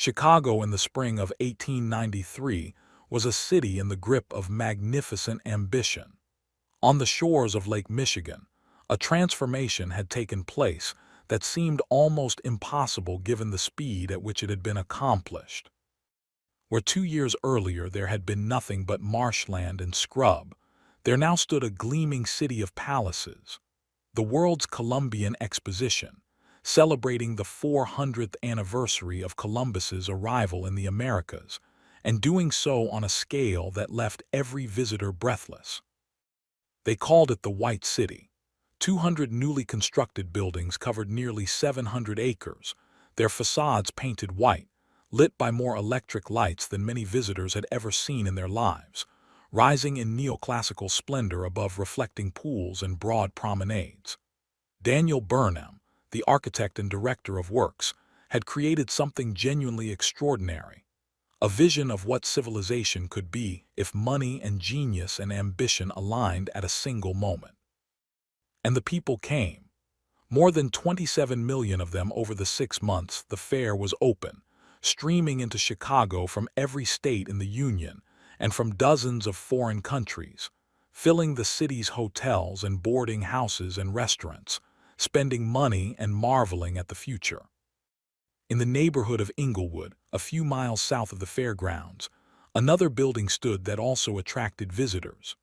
Chicago in the spring of 1893 was a city in the grip of magnificent ambition. On the shores of Lake Michigan, a transformation had taken place that seemed almost impossible given the speed at which it had been accomplished. Where 2 years earlier there had been nothing but marshland and scrub, there now stood a gleaming city of palaces, the world's Columbian Exposition, celebrating the 400th anniversary of Columbus's arrival in the Americas, and doing so on a scale that left every visitor breathless. They called it the White City. 200 newly constructed buildings covered nearly 700 acres, their facades painted white, lit by more electric lights than many visitors had ever seen in their lives, rising in neoclassical splendor above reflecting pools and broad promenades. Daniel Burnham, the architect and director of works, had created something genuinely extraordinary, a vision of what civilization could be if money and genius and ambition aligned at a single moment. And the people came. More than 27 million of them over the 6 months the fair was open, streaming into Chicago from every state in the Union and from dozens of foreign countries, filling the city's hotels and boarding houses and restaurants, spending money and marveling at the future. In the neighborhood of Inglewood, a few miles south of the fairgrounds, another building stood that also attracted visitors.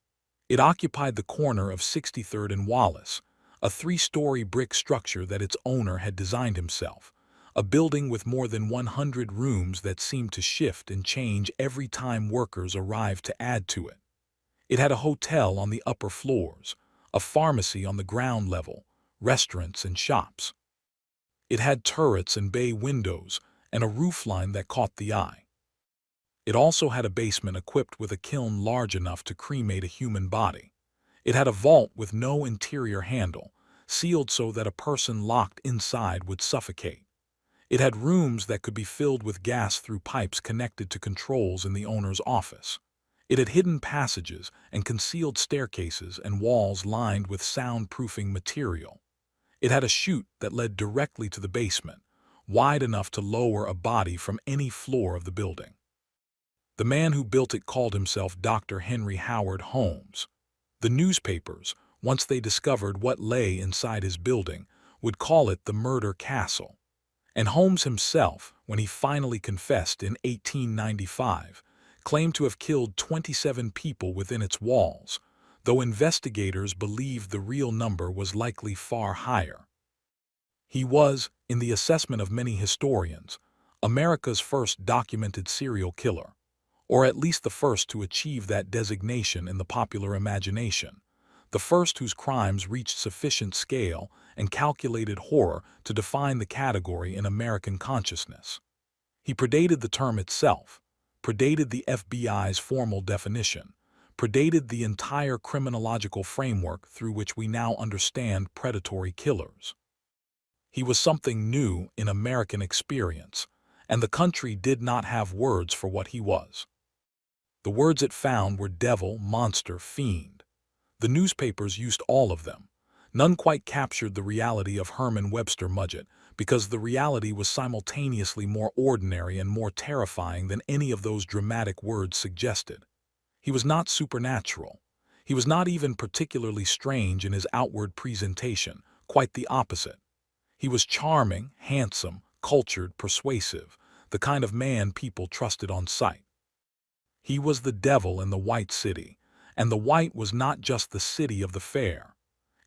It occupied the corner of 63rd and Wallace, a 3-story brick structure that its owner had designed himself, a building with more than 100 rooms that seemed to shift and change every time workers arrived to add to it. It had a hotel on the upper floors, a pharmacy on the ground level, restaurants and shops. It had turrets and bay windows and a roofline that caught the eye. It also had a basement equipped with a kiln large enough to cremate a human body. It had a vault with no interior handle, sealed so that a person locked inside would suffocate. It had rooms that could be filled with gas through pipes connected to controls in the owner's office. It had hidden passages and concealed staircases and walls lined with soundproofing material. It had a chute that led directly to the basement, wide enough to lower a body from any floor of the building. The man who built it called himself Dr. Henry Howard Holmes. The newspapers, once they discovered what lay inside his building, would call it the Murder Castle. And Holmes himself, when he finally confessed in 1895, claimed to have killed 27 people within its walls, though investigators believed the real number was likely far higher. He was, in the assessment of many historians, America's first documented serial killer, or at least the first to achieve that designation in the popular imagination, the first whose crimes reached sufficient scale and calculated horror to define the category in American consciousness. He predated the term itself, predated the FBI's formal definition, predated the entire criminological framework through which we now understand predatory killers. He was something new in American experience, and the country did not have words for what he was. The words it found were devil, monster, fiend. The newspapers used all of them. None quite captured the reality of Herman Webster Mudgett, because the reality was simultaneously more ordinary and more terrifying than any of those dramatic words suggested. He was not supernatural. He was not even particularly strange in his outward presentation, quite the opposite. He was charming, handsome, cultured, persuasive, the kind of man people trusted on sight. He was the devil in the White City, and the white was not just the city of the fair.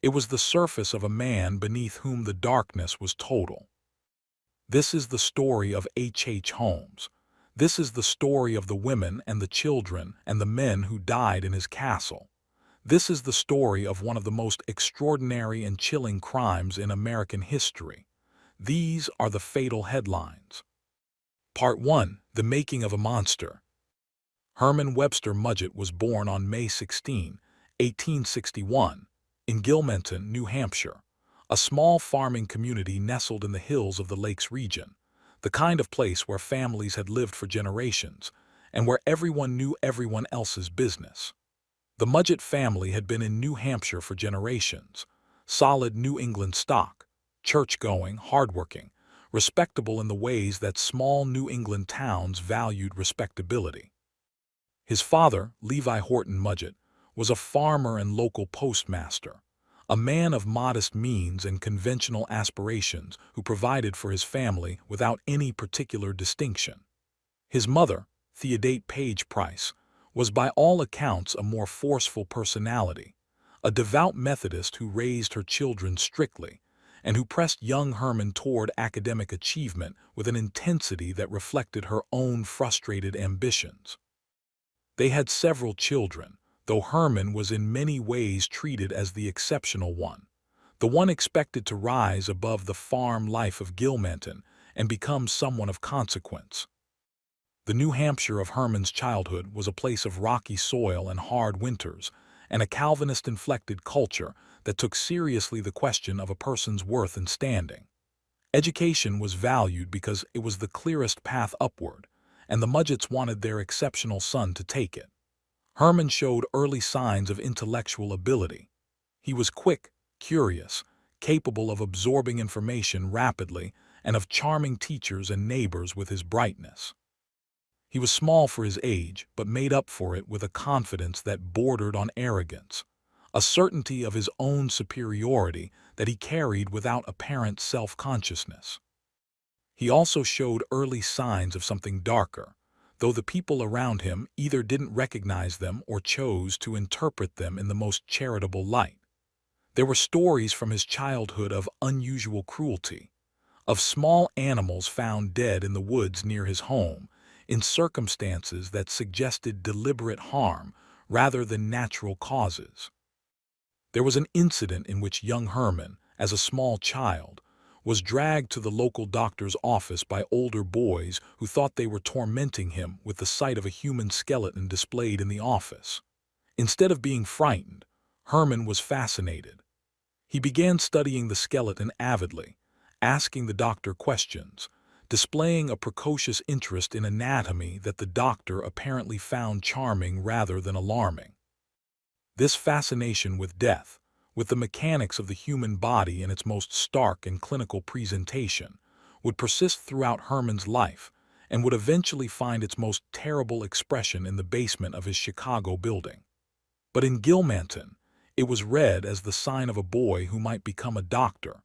It was the surface of a man beneath whom the darkness was total. This is the story of H. Holmes. This is the story of the women and the children and the men who died in his castle. This is the story of one of the most extraordinary and chilling crimes in American history. These are the fatal headlines. Part 1. The Making of a Monster. Herman Webster Mudgett was born on May 16, 1861, in Gilmanton, New Hampshire, a small farming community nestled in the hills of the Lakes region, the kind of place where families had lived for generations and where everyone knew everyone else's business. The Mudgett family had been in New Hampshire for generations, solid New England stock, church-going, hardworking, respectable in the ways that small New England towns valued respectability. His father, Levi Horton Mudgett, was a farmer and local postmaster, a man of modest means and conventional aspirations who provided for his family without any particular distinction. His mother, Theodate Page Price, was by all accounts a more forceful personality, a devout Methodist who raised her children strictly and who pressed young Herman toward academic achievement with an intensity that reflected her own frustrated ambitions. They had several children, though Herman was in many ways treated as the exceptional one, the one expected to rise above the farm life of Gilmanton and become someone of consequence. The New Hampshire of Herman's childhood was a place of rocky soil and hard winters, and a Calvinist-inflected culture that took seriously the question of a person's worth and standing. Education was valued because it was the clearest path upward, and the Mudgetts wanted their exceptional son to take it. Herman showed early signs of intellectual ability. He was quick, curious, capable of absorbing information rapidly, and of charming teachers and neighbors with his brightness. He was small for his age, but made up for it with a confidence that bordered on arrogance, a certainty of his own superiority that he carried without apparent self-consciousness. He also showed early signs of something darker, though the people around him either didn't recognize them or chose to interpret them in the most charitable light. There were stories from his childhood of unusual cruelty, of small animals found dead in the woods near his home, in circumstances that suggested deliberate harm rather than natural causes. There was an incident in which young Herman, as a small child, was dragged to the local doctor's office by older boys who thought they were tormenting him with the sight of a human skeleton displayed in the office. Instead of being frightened, Herman was fascinated. He began studying the skeleton avidly, asking the doctor questions, displaying a precocious interest in anatomy that the doctor apparently found charming rather than alarming. This fascination with death, with the mechanics of the human body in its most stark and clinical presentation, would persist throughout Herman's life and would eventually find its most terrible expression in the basement of his Chicago building. But in Gilmanton, it was read as the sign of a boy who might become a doctor,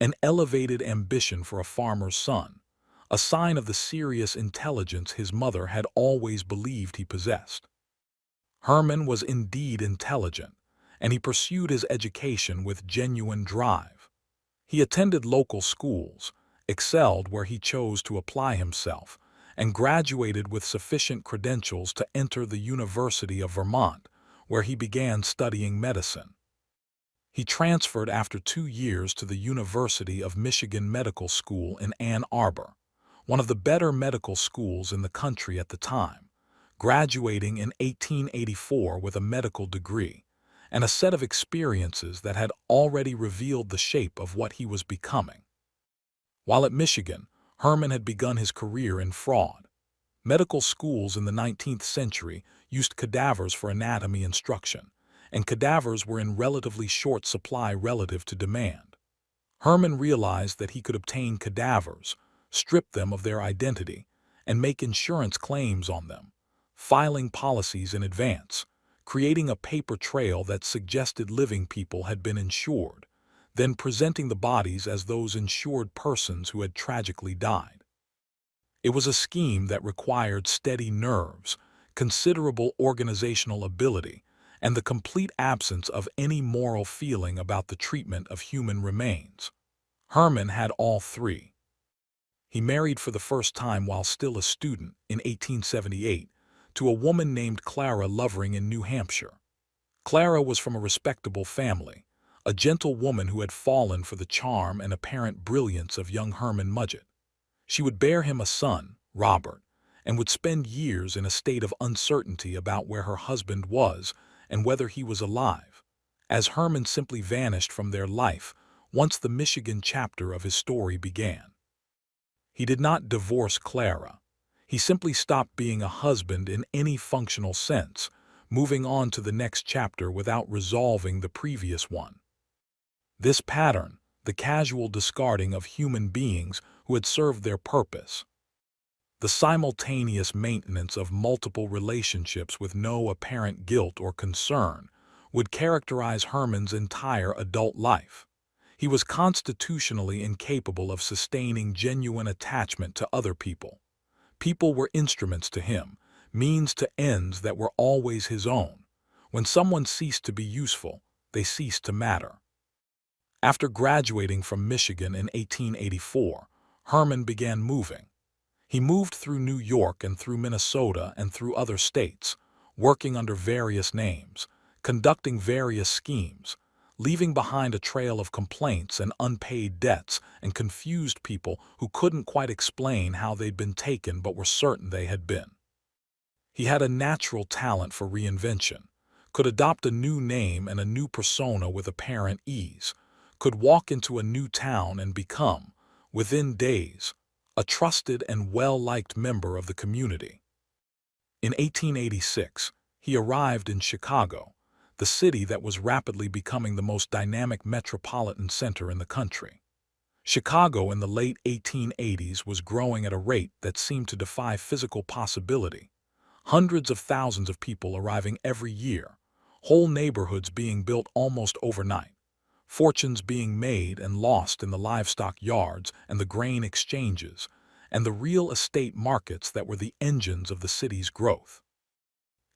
an elevated ambition for a farmer's son, a sign of the serious intelligence his mother had always believed he possessed. Herman was indeed intelligent, and he pursued his education with genuine drive. He attended local schools, excelled where he chose to apply himself, and graduated with sufficient credentials to enter the University of Vermont, where he began studying medicine. He transferred after 2 years to the University of Michigan Medical School in Ann Arbor, one of the better medical schools in the country at the time, graduating in 1884 with a medical degree and a set of experiences that had already revealed the shape of what he was becoming. While at Michigan, Herman had begun his career in fraud. Medical schools in the 19th century used cadavers for anatomy instruction, and cadavers were in relatively short supply relative to demand. Herman realized that he could obtain cadavers, strip them of their identity, and make insurance claims on them, filing policies in advance, creating a paper trail that suggested living people had been insured, then presenting the bodies as those insured persons who had tragically died. It was a scheme that required steady nerves, considerable organizational ability, and the complete absence of any moral feeling about the treatment of human remains. Herman had all three. He married for the first time while still a student in 1878 to a woman named Clara Lovering in New Hampshire. Clara was from a respectable family, a gentle woman who had fallen for the charm and apparent brilliance of young Herman Mudgett. She would bear him a son, Robert, and would spend years in a state of uncertainty about where her husband was and whether he was alive, as Herman simply vanished from their life once the Michigan chapter of his story began. He did not divorce Clara. He simply stopped being a husband in any functional sense, moving on to the next chapter without resolving the previous one. This pattern, the casual discarding of human beings, who had served their purpose. The simultaneous maintenance of multiple relationships with no apparent guilt or concern would characterize Herman's entire adult life. He was constitutionally incapable of sustaining genuine attachment to other people. People were instruments to him, means to ends that were always his own. When someone ceased to be useful, they ceased to matter. After graduating from Michigan in 1884, Herman began moving. He moved through New York and through Minnesota and through other states, working under various names, conducting various schemes, leaving behind a trail of complaints and unpaid debts and confused people who couldn't quite explain how they'd been taken but were certain they had been. He had a natural talent for reinvention, could adopt a new name and a new persona with apparent ease, could walk into a new town and become, within days, a trusted and well-liked member of the community. In 1886, he arrived in Chicago, the city that was rapidly becoming the most dynamic metropolitan center in the country. Chicago in the late 1880s was growing at a rate that seemed to defy physical possibility. Hundreds of thousands of people arriving every year, whole neighborhoods being built almost overnight, fortunes being made and lost in the livestock yards and the grain exchanges, and the real estate markets that were the engines of the city's growth.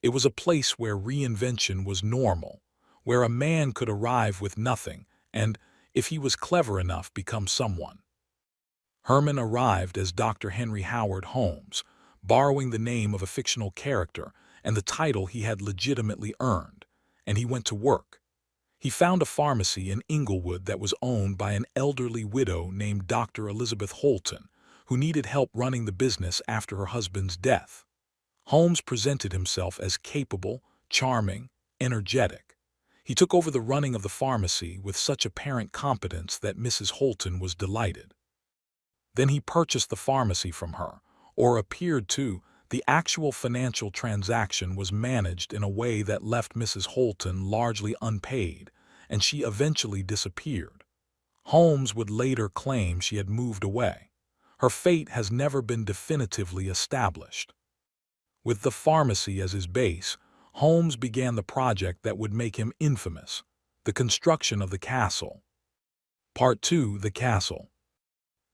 It was a place where reinvention was normal, where a man could arrive with nothing and, if he was clever enough, become someone. Herman arrived as Dr. Henry Howard Holmes, borrowing the name of a fictional character and the title he had legitimately earned, and he went to work. He found a pharmacy in Inglewood that was owned by an elderly widow named Dr. Elizabeth Holton, who needed help running the business after her husband's death. Holmes presented himself as capable, charming, energetic. He took over the running of the pharmacy with such apparent competence that Mrs. Holton was delighted. Then he purchased the pharmacy from her, or appeared to. The actual financial transaction was managed in a way that left Mrs. Holton largely unpaid, and she eventually disappeared. Holmes would later claim she had moved away. Her fate has never been definitively established. With the pharmacy as his base, Holmes began the project that would make him infamous, the construction of the castle. Part 2: The Castle.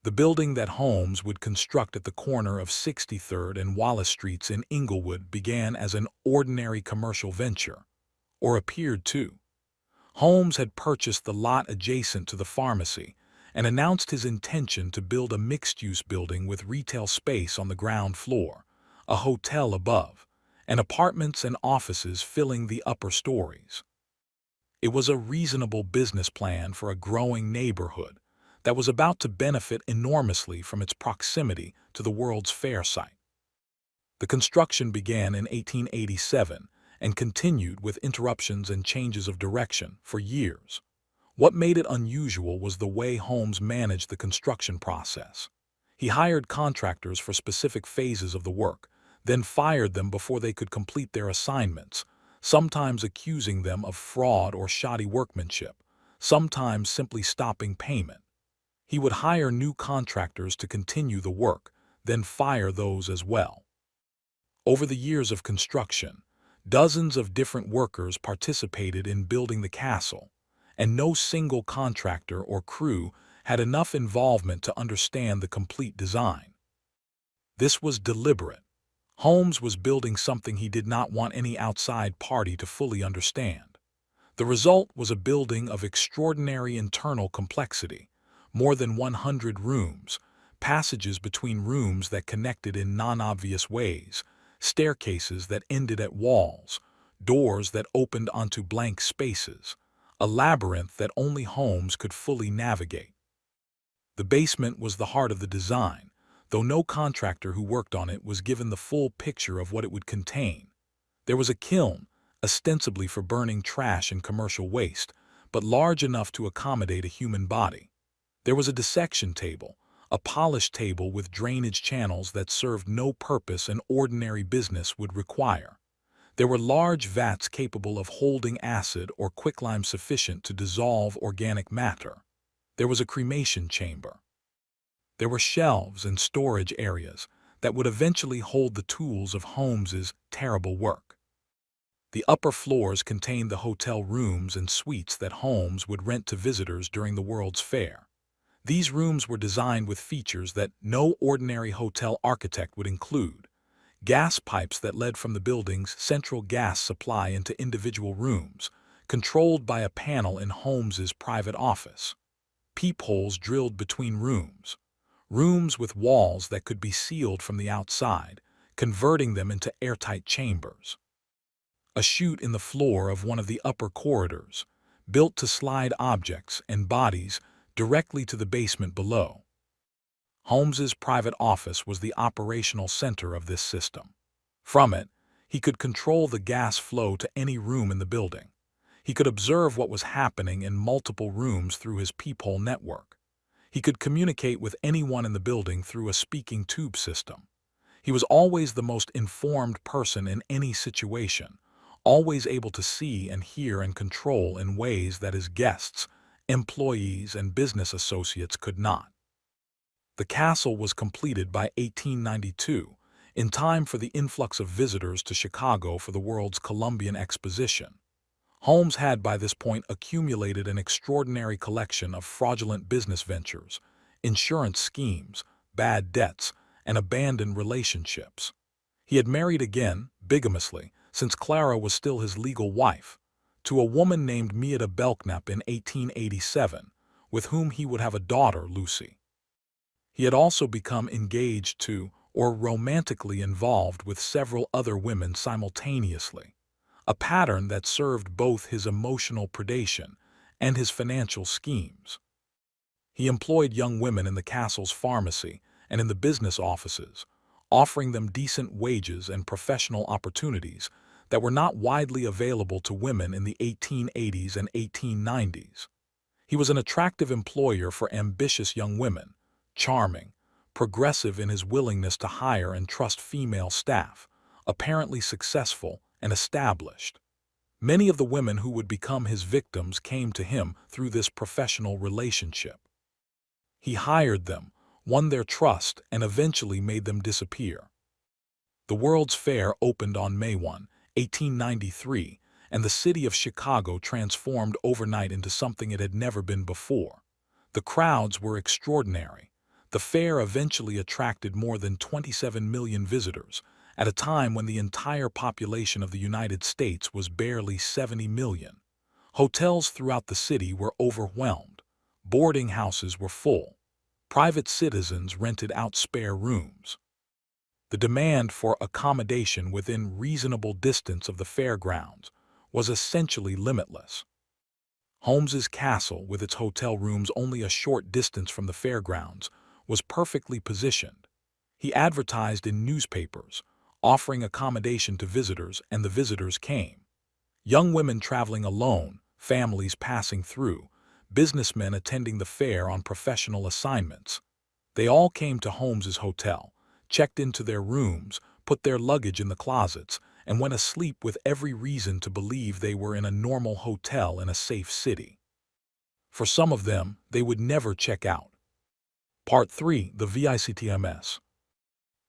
The building that Holmes would construct at the corner of 63rd and Wallace Streets in Inglewood began as an ordinary commercial venture, or appeared to. Holmes had purchased the lot adjacent to the pharmacy and announced his intention to build a mixed-use building with retail space on the ground floor, a hotel above, and apartments and offices filling the upper stories. It was a reasonable business plan for a growing neighborhood that was about to benefit enormously from its proximity to the World's Fair site. The construction began in 1887 and continued with interruptions and changes of direction for years. What made it unusual was the way Holmes managed the construction process. He hired contractors for specific phases of the work, then fired them before they could complete their assignments, sometimes accusing them of fraud or shoddy workmanship, sometimes simply stopping payment. He would hire new contractors to continue the work, then fire those as well. Over the years of construction, dozens of different workers participated in building the castle, and no single contractor or crew had enough involvement to understand the complete design. This was deliberate. Holmes was building something he did not want any outside party to fully understand. The result was a building of extraordinary internal complexity. More than 100 rooms, passages between rooms that connected in non-obvious ways, staircases that ended at walls, doors that opened onto blank spaces, a labyrinth that only Holmes could fully navigate. The basement was the heart of the design, though no contractor who worked on it was given the full picture of what it would contain. There was a kiln, ostensibly for burning trash and commercial waste, but large enough to accommodate a human body. There was a dissection table, a polished table with drainage channels that served no purpose an ordinary business would require. There were large vats capable of holding acid or quicklime sufficient to dissolve organic matter. There was a cremation chamber. There were shelves and storage areas that would eventually hold the tools of Holmes's terrible work. The upper floors contained the hotel rooms and suites that Holmes would rent to visitors during the World's Fair. These rooms were designed with features that no ordinary hotel architect would include: gas pipes that led from the building's central gas supply into individual rooms, controlled by a panel in Holmes's private office; peepholes drilled between rooms; rooms with walls that could be sealed from the outside, converting them into airtight chambers; a chute in the floor of one of the upper corridors, built to slide objects and bodies directly to the basement below. Holmes's private office was the operational center of this system. From it, he could control the gas flow to any room in the building. He could observe what was happening in multiple rooms through his peephole network. He could communicate with anyone in the building through a speaking tube system. He was always the most informed person in any situation, always able to see and hear and control in ways that his guests, employees, and business associates could not. The castle was completed by 1892, in time for the influx of visitors to Chicago for the World's Columbian Exposition. Holmes had by this point accumulated an extraordinary collection of fraudulent business ventures, insurance schemes, bad debts, and abandoned relationships. He had married again, bigamously, since Clara was still his legal wife, to a woman named Maida Belknap in 1887, with whom he would have a daughter, Lucy. He had also become engaged to, or romantically involved with, several other women simultaneously, a pattern that served both his emotional predation and his financial schemes. He employed young women in the castle's pharmacy and in the business offices, offering them decent wages and professional opportunities that were not widely available to women in the 1880s and 1890s. He was an attractive employer for ambitious young women, charming, progressive in his willingness to hire and trust female staff, apparently successful and established. Many of the women who would become his victims came to him through this professional relationship. He hired them, won their trust, and eventually made them disappear. The World's Fair opened on May 1, 1893, and the city of Chicago transformed overnight into something it had never been before. The crowds were extraordinary. The fair eventually attracted more than 27 million visitors, at a time when the entire population of the United States was barely 70 million. Hotels throughout the city were overwhelmed. Boarding houses were full. Private citizens rented out spare rooms. The demand for accommodation within reasonable distance of the fairgrounds was essentially limitless. Holmes's castle, with its hotel rooms only a short distance from the fairgrounds, was perfectly positioned. He advertised in newspapers, offering accommodation to visitors, and the visitors came. Young women traveling alone, families passing through, businessmen attending the fair on professional assignments. They all came to Holmes's hotel, checked into their rooms, put their luggage in the closets, and went asleep with every reason to believe they were in a normal hotel in a safe city. For some of them, they would never check out. Part 3. The VICTMS.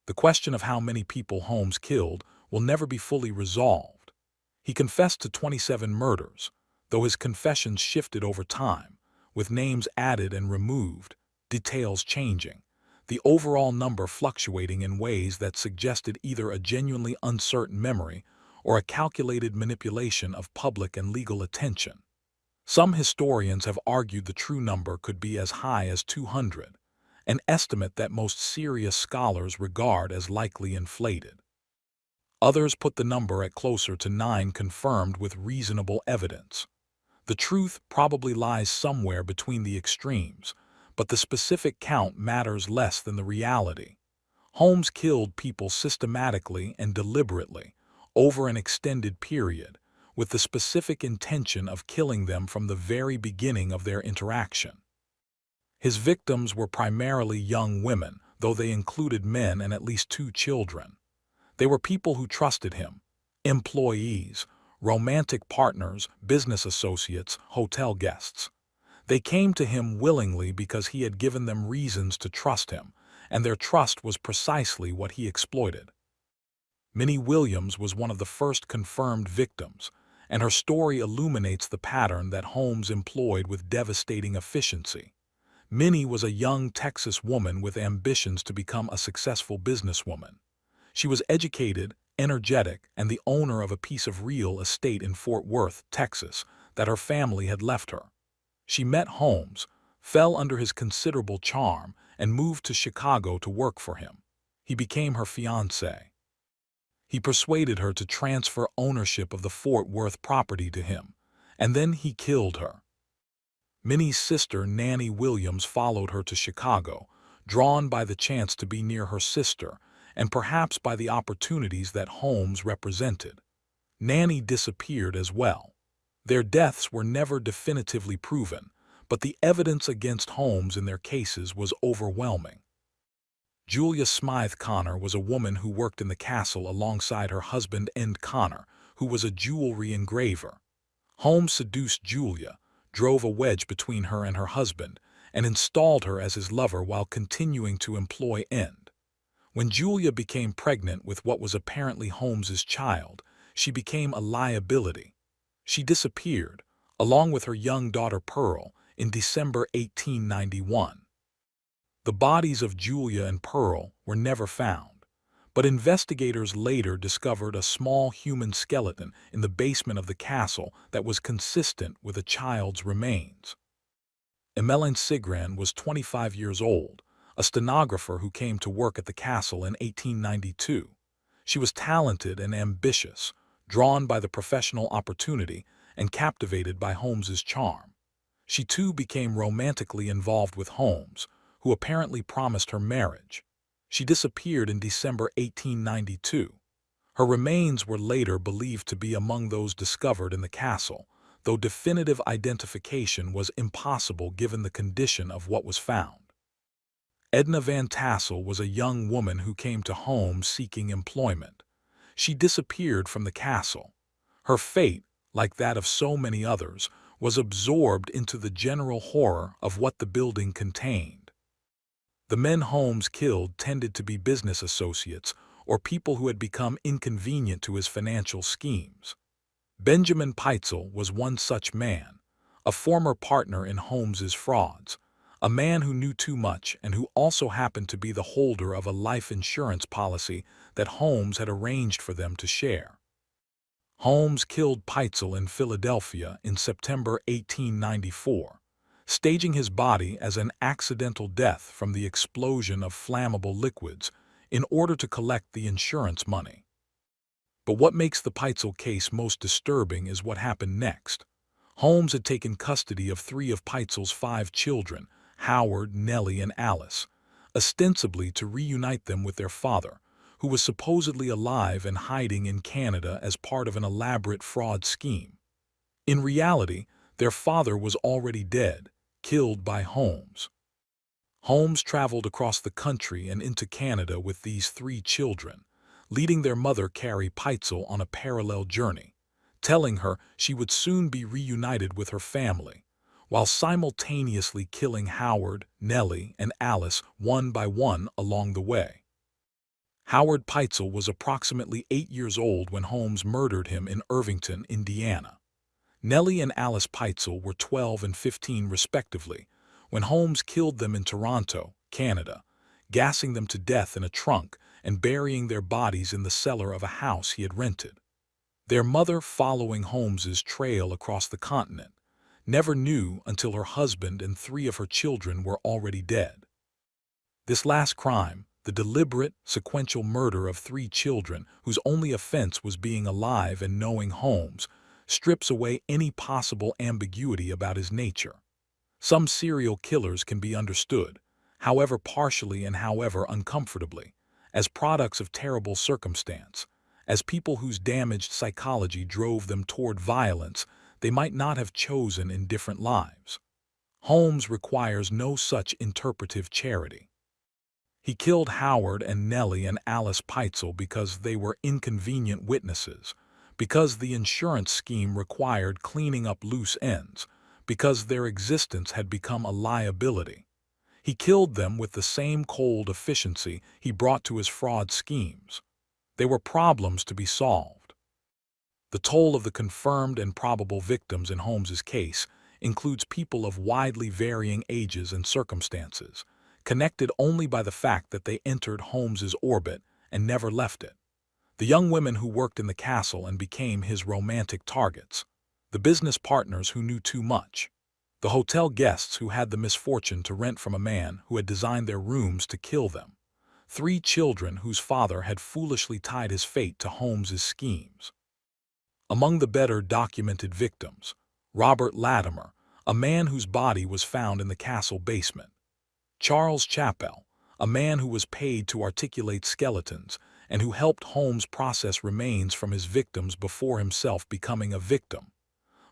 The question of how many people Holmes killed will never be fully resolved. He confessed to 27 murders, though his confessions shifted over time, with names added and removed, details changing, the overall number fluctuating in ways that suggested either a genuinely uncertain memory or a calculated manipulation of public and legal attention. Some historians have argued the true number could be as high as 200, an estimate that most serious scholars regard as likely inflated. Others put the number at closer to 9, confirmed with reasonable evidence. The truth probably lies somewhere between the extremes, but the specific count matters less than the reality. Holmes killed people systematically and deliberately, over an extended period, with the specific intention of killing them from the very beginning of their interaction. His victims were primarily young women, though they included men and at least 2 children. They were people who trusted him: employees, romantic partners, business associates, hotel guests. They came to him willingly because he had given them reasons to trust him, and their trust was precisely what he exploited. Minnie Williams was one of the first confirmed victims, and her story illuminates the pattern that Holmes employed with devastating efficiency. Minnie was a young Texas woman with ambitions to become a successful businesswoman. She was educated, energetic, and the owner of a piece of real estate in Fort Worth, Texas, that her family had left her. She met Holmes, fell under his considerable charm, and moved to Chicago to work for him. He became her fiancé. He persuaded her to transfer ownership of the Fort Worth property to him, and then he killed her. Minnie's sister, Nanny Williams, followed her to Chicago, drawn by the chance to be near her sister and perhaps by the opportunities that Holmes represented. Nanny disappeared as well. Their deaths were never definitively proven, but the evidence against Holmes in their cases was overwhelming. Julia Smythe Connor was a woman who worked in the castle alongside her husband End Connor, who was a jewelry engraver. Holmes seduced Julia, drove a wedge between her and her husband, and installed her as his lover while continuing to employ End. When Julia became pregnant with what was apparently Holmes's child, she became a liability. She disappeared, along with her young daughter Pearl, in December 1891. The bodies of Julia and Pearl were never found, but investigators later discovered a small human skeleton in the basement of the castle that was consistent with a child's remains. Emmeline Sigran was 25 years old, a stenographer who came to work at the castle in 1892. She was talented and ambitious, drawn by the professional opportunity and captivated by Holmes's charm. She too became romantically involved with Holmes, who apparently promised her marriage. She disappeared in December 1892. Her remains were later believed to be among those discovered in the castle, though definitive identification was impossible given the condition of what was found. Edna Van Tassel was a young woman who came to Holmes seeking employment. She disappeared from the castle. Her fate, like that of so many others, was absorbed into the general horror of what the building contained. The men Holmes killed tended to be business associates or people who had become inconvenient to his financial schemes. Benjamin Pitezel was one such man, a former partner in Holmes's frauds, a man who knew too much and who also happened to be the holder of a life insurance policy that Holmes had arranged for them to share. Holmes killed Pitezel in Philadelphia in September 1894. Staging his body as an accidental death from the explosion of flammable liquids in order to collect the insurance money. But what makes the Pitezel case most disturbing is what happened next. Holmes had taken custody of 3 of Pitezel's 5 children, Howard, Nellie, and Alice, ostensibly to reunite them with their father, who was supposedly alive and hiding in Canada as part of an elaborate fraud scheme. In reality, their father was already dead, killed by Holmes. Holmes traveled across the country and into Canada with these 3 children, leading their mother Carrie Pitezel on a parallel journey, telling her she would soon be reunited with her family, while simultaneously killing Howard, Nellie, and Alice one by one along the way. Howard Pitezel was approximately 8 years old when Holmes murdered him in Irvington, Indiana. Nellie and Alice Pitezel were 12 and 15 respectively when Holmes killed them in Toronto, Canada, gassing them to death in a trunk and burying their bodies in the cellar of a house he had rented. Their mother, following Holmes's trail across the continent, never knew until her husband and 3 of her children were already dead. This last crime, the deliberate, sequential murder of 3 children whose only offense was being alive and knowing Holmes, strips away any possible ambiguity about his nature. Some serial killers can be understood, however partially and however uncomfortably, as products of terrible circumstance, as people whose damaged psychology drove them toward violence they might not have chosen in different lives. Holmes requires no such interpretive charity. He killed Howard and Nellie and Alice Pitezel because they were inconvenient witnesses, because the insurance scheme required cleaning up loose ends, because their existence had become a liability. He killed them with the same cold efficiency he brought to his fraud schemes. They were problems to be solved. The toll of the confirmed and probable victims in Holmes's case includes people of widely varying ages and circumstances, connected only by the fact that they entered Holmes's orbit and never left it. The young women who worked in the castle and became his romantic targets, the business partners who knew too much, the hotel guests who had the misfortune to rent from a man who had designed their rooms to kill them, 3 children whose father had foolishly tied his fate to Holmes's schemes. Among the better documented victims, Robert Latimer, a man whose body was found in the castle basement; Charles Chappell, a man who was paid to articulate skeletons and who helped Holmes process remains from his victims before himself becoming a victim;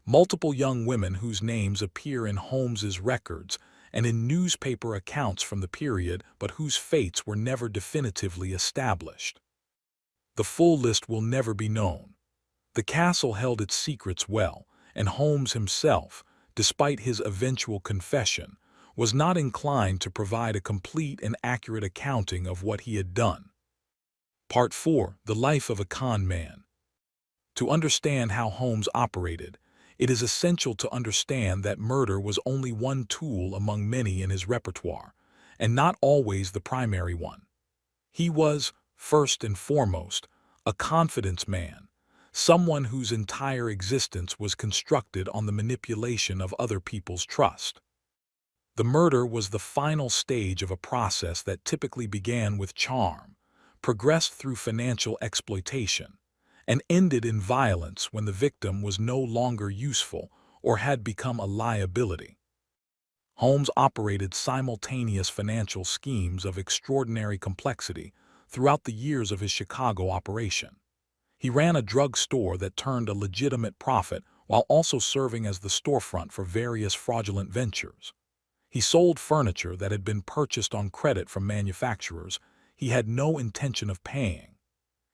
multiple young women whose names appear in Holmes's records and in newspaper accounts from the period but whose fates were never definitively established. The full list will never be known. The castle held its secrets well, and Holmes himself, despite his eventual confession, was not inclined to provide a complete and accurate accounting of what he had done. Part 4. The Life of a Con Man. To understand how Holmes operated, it is essential to understand that murder was only one tool among many in his repertoire, and not always the primary one. He was, first and foremost, a confidence man, someone whose entire existence was constructed on the manipulation of other people's trust. The murder was the final stage of a process that typically began with charm, progressed through financial exploitation, and ended in violence when the victim was no longer useful or had become a liability. Holmes operated simultaneous financial schemes of extraordinary complexity throughout the years of his Chicago operation. He ran a drug store that turned a legitimate profit while also serving as the storefront for various fraudulent ventures. He sold furniture that had been purchased on credit from manufacturers he had no intention of paying.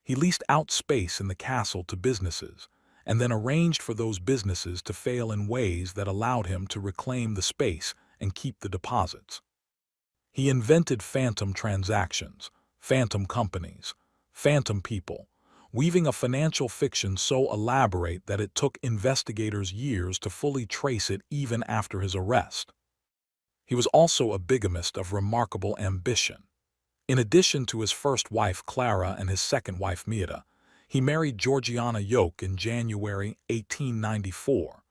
He leased out space in the castle to businesses, and then arranged for those businesses to fail in ways that allowed him to reclaim the space and keep the deposits. He invented phantom transactions, phantom companies, phantom people, weaving a financial fiction so elaborate that it took investigators years to fully trace it even after his arrest. He was also a bigamist of remarkable ambition. In addition to his first wife Clara and his second wife Meta, he married Georgiana Yoke in January 1894,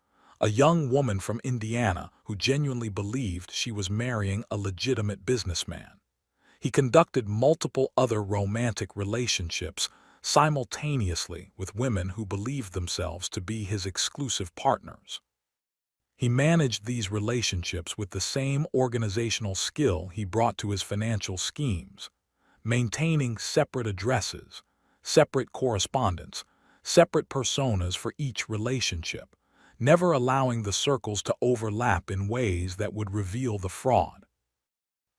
a young woman from Indiana who genuinely believed she was marrying a legitimate businessman. He conducted multiple other romantic relationships simultaneously with women who believed themselves to be his exclusive partners. He managed these relationships with the same organizational skill he brought to his financial schemes, maintaining separate addresses, separate correspondence, separate personas for each relationship, never allowing the circles to overlap in ways that would reveal the fraud.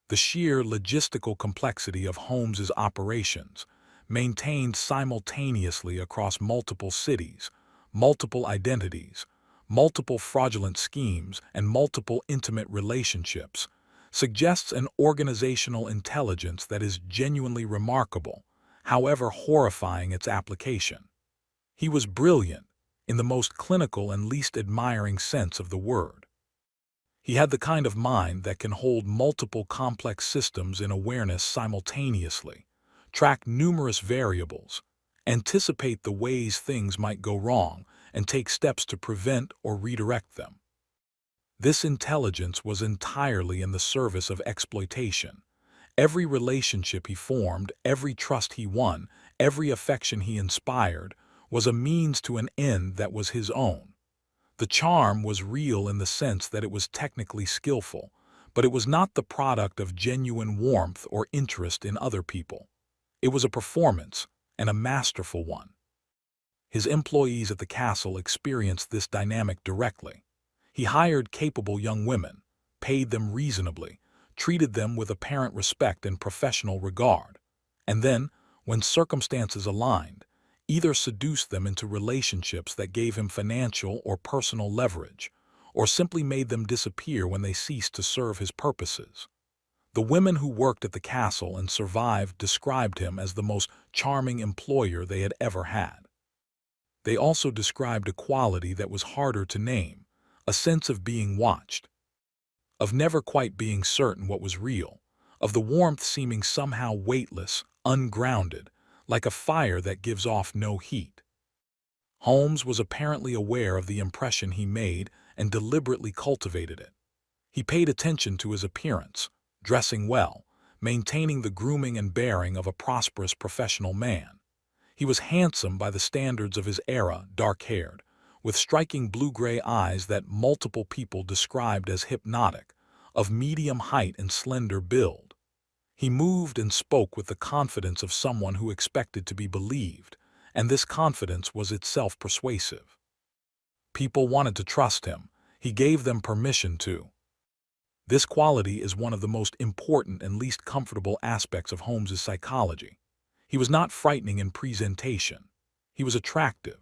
The sheer logistical complexity of Holmes's operations, maintained simultaneously across multiple cities, multiple identities, multiple fraudulent schemes, and multiple intimate relationships, suggests an organizational intelligence that is genuinely remarkable, however horrifying its application. He was brilliant, in the most clinical and least admiring sense of the word. He had the kind of mind that can hold multiple complex systems in awareness simultaneously, track numerous variables, anticipate the ways things might go wrong, and take steps to prevent or redirect them. This intelligence was entirely in the service of exploitation. Every relationship he formed, every trust he won, every affection he inspired, was a means to an end that was his own. The charm was real in the sense that it was technically skillful, but it was not the product of genuine warmth or interest in other people. It was a performance, and a masterful one. His employees at the castle experienced this dynamic directly. He hired capable young women, paid them reasonably, treated them with apparent respect and professional regard, and then, when circumstances aligned, either seduced them into relationships that gave him financial or personal leverage, or simply made them disappear when they ceased to serve his purposes. The women who worked at the castle and survived described him as the most charming employer they had ever had. They also described a quality that was harder to name, a sense of being watched, of never quite being certain what was real, of the warmth seeming somehow weightless, ungrounded, like a fire that gives off no heat. Holmes was apparently aware of the impression he made and deliberately cultivated it. He paid attention to his appearance, dressing well, maintaining the grooming and bearing of a prosperous professional man. He was handsome by the standards of his era, dark-haired, with striking blue-gray eyes that multiple people described as hypnotic, of medium height and slender build. He moved and spoke with the confidence of someone who expected to be believed, and this confidence was itself persuasive. People wanted to trust him. He gave them permission to. This quality is one of the most important and least comfortable aspects of Holmes's psychology. He was not frightening in presentation. He was attractive.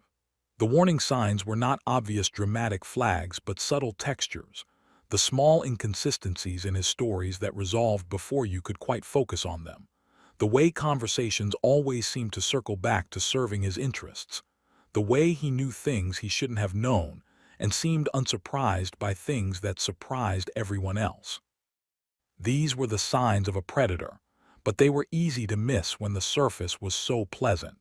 The warning signs were not obvious dramatic flags but subtle textures, the small inconsistencies in his stories that resolved before you could quite focus on them. The way conversations always seemed to circle back to serving his interests. The way he knew things he shouldn't have known and seemed unsurprised by things that surprised everyone else. These were the signs of a predator, but they were easy to miss when the surface was so pleasant.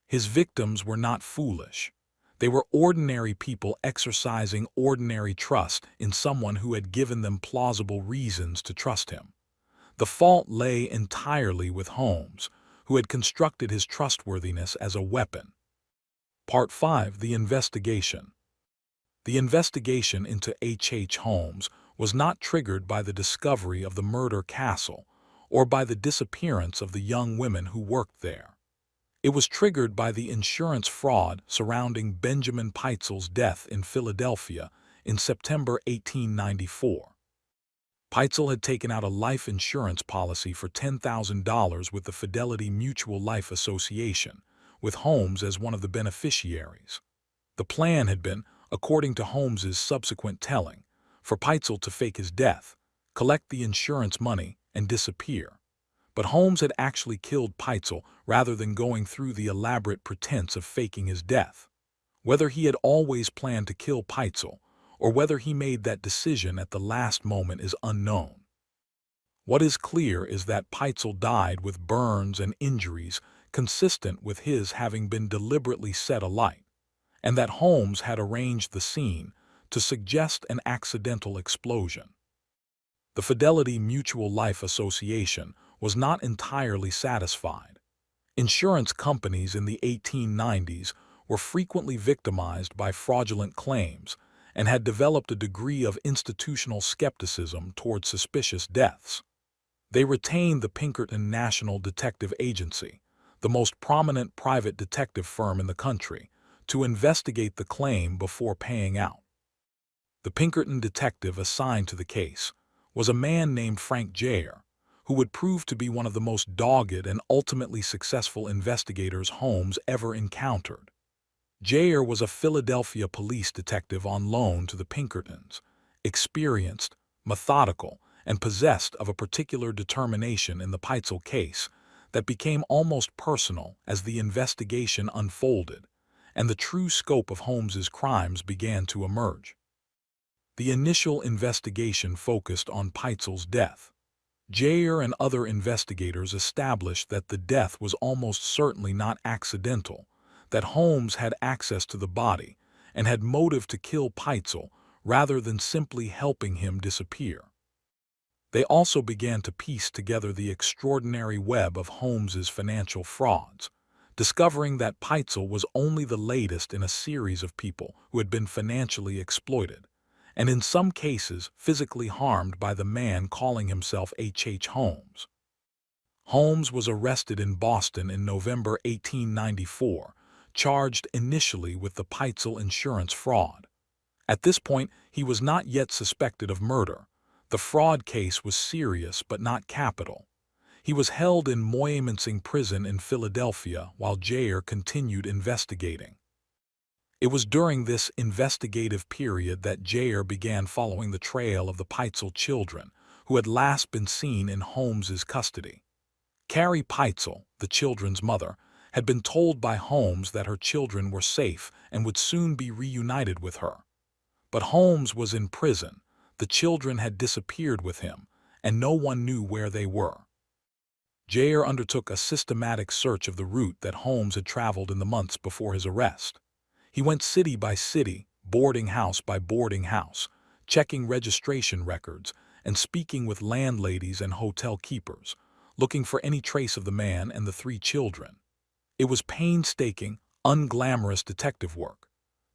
His victims were not foolish. They were ordinary people exercising ordinary trust in someone who had given them plausible reasons to trust him. The fault lay entirely with Holmes, who had constructed his trustworthiness as a weapon. Part 5. The Investigation. The investigation into H. Holmes was not triggered by the discovery of the murder castle or by the disappearance of the young women who worked there. It was triggered by the insurance fraud surrounding Benjamin Pitezel's death in Philadelphia in September 1894. Pitezel had taken out a life insurance policy for $10,000 with the Fidelity Mutual Life Association, with Holmes as one of the beneficiaries. The plan had been, according to Holmes's subsequent telling, for Pitezel to fake his death, collect the insurance money, and disappear. But Holmes had actually killed Pitezel rather than going through the elaborate pretense of faking his death. Whether he had always planned to kill Pitezel, or whether he made that decision at the last moment is unknown. What is clear is that Pitezel died with burns and injuries consistent with his having been deliberately set alight, and that Holmes had arranged the scene to suggest an accidental explosion. The Fidelity Mutual Life Association was not entirely satisfied. Insurance companies in the 1890s were frequently victimized by fraudulent claims and had developed a degree of institutional skepticism toward suspicious deaths. They retained the Pinkerton National Detective Agency, the most prominent private detective firm in the country, to investigate the claim before paying out. The Pinkerton detective assigned to the case was a man named Frank Jayer, who would prove to be one of the most dogged and ultimately successful investigators Holmes ever encountered. Jayer was a Philadelphia police detective on loan to the Pinkertons, experienced, methodical, and possessed of a particular determination in the Pitezel case that became almost personal as the investigation unfolded and the true scope of Holmes's crimes began to emerge. The initial investigation focused on Pitezel's death. Jayer and other investigators established that the death was almost certainly not accidental, that Holmes had access to the body and had motive to kill Pitezel rather than simply helping him disappear. They also began to piece together the extraordinary web of Holmes's financial frauds, discovering that Pitezel was only the latest in a series of people who had been financially exploited, and in some cases physically harmed by the man calling himself H. Holmes. Holmes was arrested in Boston in November 1894, charged initially with the Pitezel insurance fraud. At this point, he was not yet suspected of murder. The fraud case was serious but not capital. He was held in Moyamensing Prison in Philadelphia while Jayer continued investigating. It was during this investigative period that Jair began following the trail of the Peitzel children, who had last been seen in Holmes's custody. Carrie Peitzel, the children's mother, had been told by Holmes that her children were safe and would soon be reunited with her. But Holmes was in prison, the children had disappeared with him, and no one knew where they were. Jair undertook a systematic search of the route that Holmes had traveled in the months before his arrest. He went city by city, boarding house by boarding house, checking registration records and speaking with landladies and hotel keepers, looking for any trace of the man and the 3 children. It was painstaking, unglamorous detective work,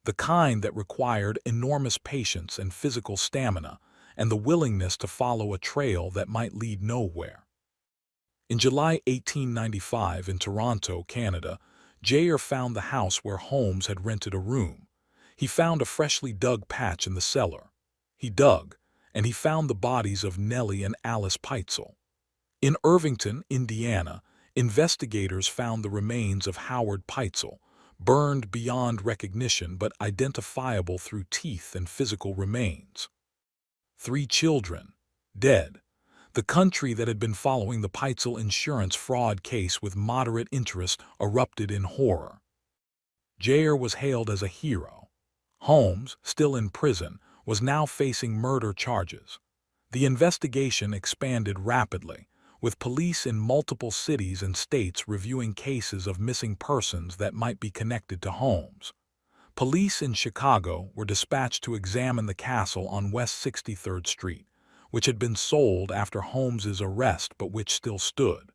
the kind that required enormous patience and physical stamina and the willingness to follow a trail that might lead nowhere. In July 1895 in Toronto, Canada, Jair found the house where Holmes had rented a room. He found a freshly dug patch in the cellar. He dug, and he found the bodies of Nellie and Alice Peitzel. In Irvington, Indiana, investigators found the remains of Howard Peitzel, burned beyond recognition but identifiable through teeth and physical remains. 3 children, dead. The country that had been following the Peitzel insurance fraud case with moderate interest erupted in horror. Jair was hailed as a hero. Holmes, still in prison, was now facing murder charges. The investigation expanded rapidly, with police in multiple cities and states reviewing cases of missing persons that might be connected to Holmes. Police in Chicago were dispatched to examine the castle on West 63rd Street, which had been sold after Holmes's arrest but which still stood.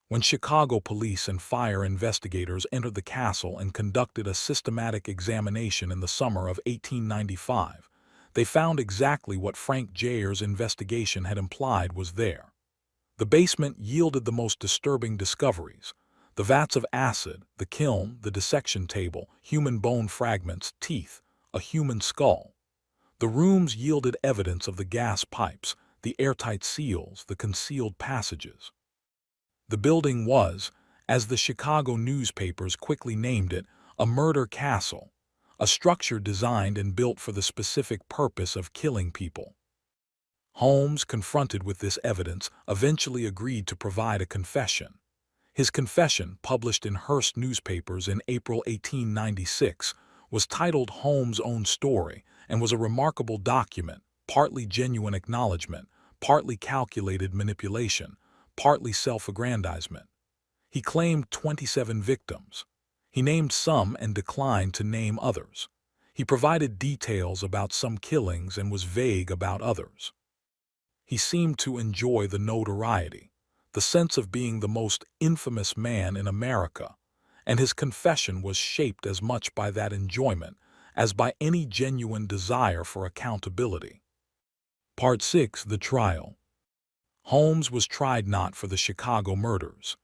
When Chicago police and fire investigators entered the castle and conducted a systematic examination in the summer of 1895, they found exactly what Frank Jair's investigation had implied was there. The basement yielded the most disturbing discoveries: the vats of acid, the kiln, the dissection table, human bone fragments, teeth, a human skull. The rooms yielded evidence of the gas pipes, the airtight seals, the concealed passages. The building was, as the Chicago newspapers quickly named it, a murder castle, a structure designed and built for the specific purpose of killing people. Holmes, confronted with this evidence, eventually agreed to provide a confession. His confession, published in Hearst newspapers in April 1896, was titled Holmes' Own Story and was a remarkable document, partly genuine acknowledgement, partly calculated manipulation, partly self-aggrandizement. He claimed 27 victims. He named some and declined to name others. He provided details about some killings and was vague about others. He seemed to enjoy the notoriety, the sense of being the most infamous man in America, and his confession was shaped as much by that enjoyment as by any genuine desire for accountability. Part 6. The Trial. Holmes was tried not for the Chicago murders.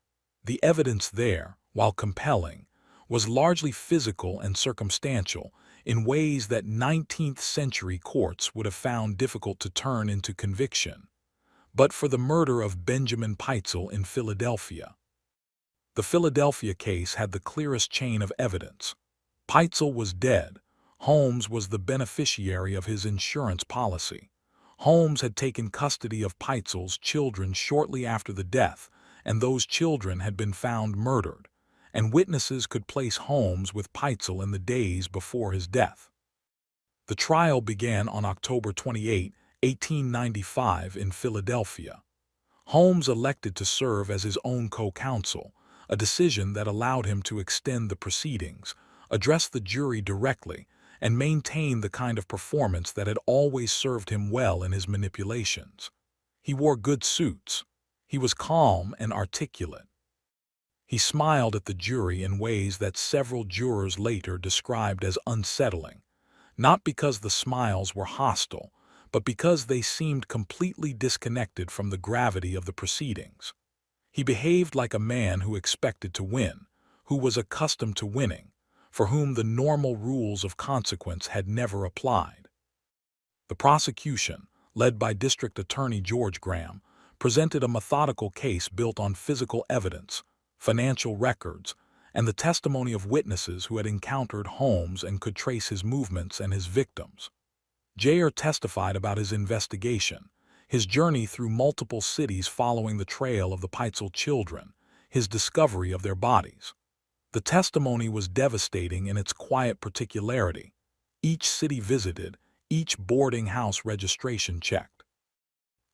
The evidence there, while compelling, was largely physical and circumstantial in ways that 19th-century courts would have found difficult to turn into conviction, but for the murder of Benjamin Peitzel in Philadelphia. The Philadelphia case had the clearest chain of evidence. Peitzel was dead. Holmes was the beneficiary of his insurance policy. Holmes had taken custody of Peitzel's children shortly after the death, and those children had been found murdered, and witnesses could place Holmes with Peitzel in the days before his death. The trial began on October 28, 1895 in Philadelphia. Holmes elected to serve as his own co-counsel, a decision that allowed him to extend the proceedings, address the jury directly, and maintain the kind of performance that had always served him well in his manipulations. He wore good suits. He was calm and articulate. He smiled at the jury in ways that several jurors later described as unsettling, not because the smiles were hostile, but because they seemed completely disconnected from the gravity of the proceedings. He behaved like a man who expected to win, who was accustomed to winning, for whom the normal rules of consequence had never applied. The prosecution, led by District Attorney George Graham, presented a methodical case built on physical evidence, financial records, and the testimony of witnesses who had encountered Holmes and could trace his movements and his victims. Jayer testified about his investigation, his journey through multiple cities following the trail of the Peitzel children, his discovery of their bodies. The testimony was devastating in its quiet particularity. Each city visited, each boarding house registration checked.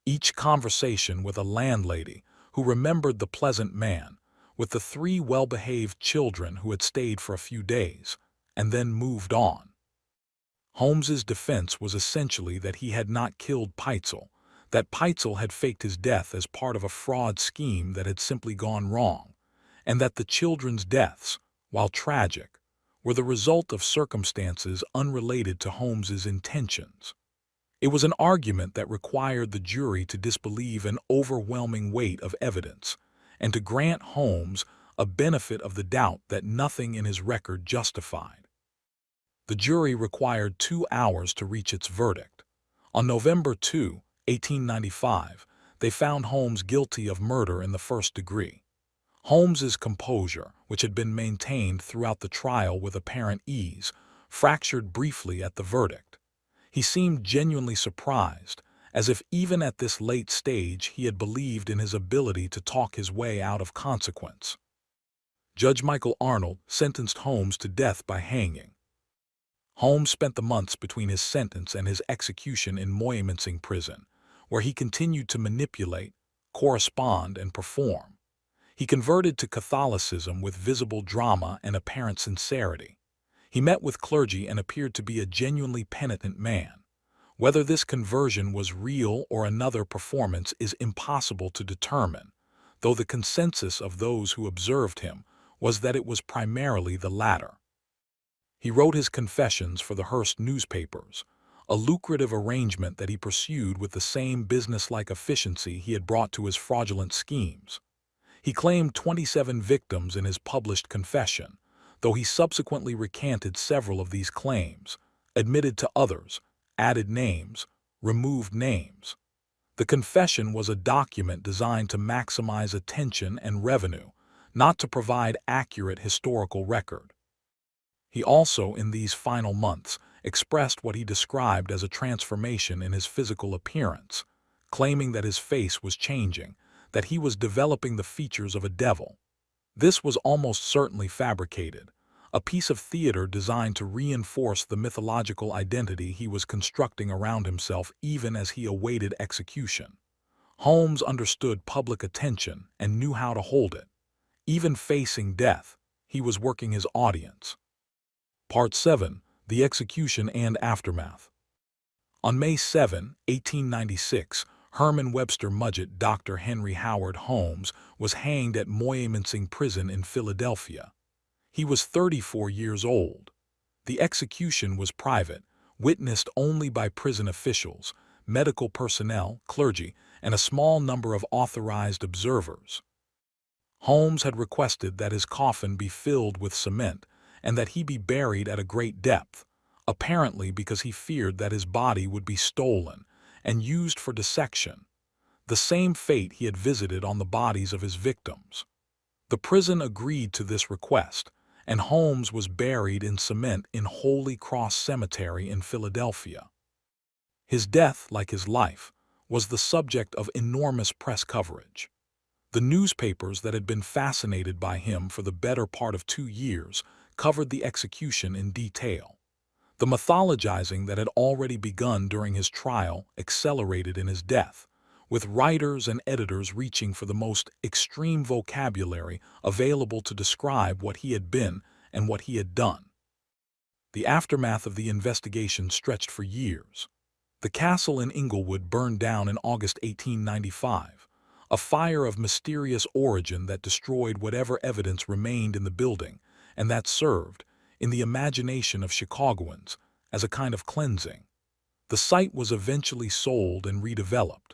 Each conversation with a landlady who remembered the pleasant man, with the 3 well-behaved children who had stayed for a few days, and then moved on. Holmes's defense was essentially that he had not killed Peitzel, that Peitzel had faked his death as part of a fraud scheme that had simply gone wrong, and that the children's deaths, while tragic, were the result of circumstances unrelated to Holmes's intentions. It was an argument that required the jury to disbelieve an overwhelming weight of evidence and to grant Holmes a benefit of the doubt that nothing in his record justified. The jury required 2 hours to reach its verdict. On November 2, 1895, they found Holmes guilty of murder in the first degree. Holmes's composure, which had been maintained throughout the trial with apparent ease, fractured briefly at the verdict. He seemed genuinely surprised, as if even at this late stage he had believed in his ability to talk his way out of consequence. Judge Michael Arnold sentenced Holmes to death by hanging. Holmes spent the months between his sentence and his execution in Moyamensing prison, where he continued to manipulate, correspond, and perform. He converted to Catholicism with visible drama and apparent sincerity. He met with clergy and appeared to be a genuinely penitent man. Whether this conversion was real or another performance is impossible to determine, though the consensus of those who observed him was that it was primarily the latter. He wrote his confessions for the Hearst newspapers, a lucrative arrangement that he pursued with the same businesslike efficiency he had brought to his fraudulent schemes. He claimed 27 victims in his published confession, though he subsequently recanted several of these claims, admitted to others, added names, removed names. The confession was a document designed to maximize attention and revenue, not to provide accurate historical record. He also, in these final months, expressed what he described as a transformation in his physical appearance, claiming that his face was changing, that he was developing the features of a devil. This was almost certainly fabricated, a piece of theater designed to reinforce the mythological identity he was constructing around himself even as he awaited execution. Holmes understood public attention and knew how to hold it. Even facing death, he was working his audience. Part 7. The Execution and Aftermath. On May 7, 1896, Herman Webster Mudgett Dr. Henry Howard Holmes was hanged at Moyamensing Prison in Philadelphia. He was 34 years old. The execution was private, witnessed only by prison officials, medical personnel, clergy, and a small number of authorized observers. Holmes had requested that his coffin be filled with cement and that he be buried at a great depth, apparently because he feared that his body would be stolen and used for dissection, the same fate he had visited on the bodies of his victims. The prison agreed to this request, and Holmes was buried in cement in Holy Cross Cemetery in Philadelphia. His death, like his life, was the subject of enormous press coverage. The newspapers that had been fascinated by him for the better part of 2 years covered the execution in detail. The mythologizing that had already begun during his trial accelerated in his death, with writers and editors reaching for the most extreme vocabulary available to describe what he had been and what he had done. The aftermath of the investigation stretched for years. The castle in Inglewood burned down in August 1895, a fire of mysterious origin that destroyed whatever evidence remained in the building and that served, in the imagination of Chicagoans, as a kind of cleansing. The site was eventually sold and redeveloped.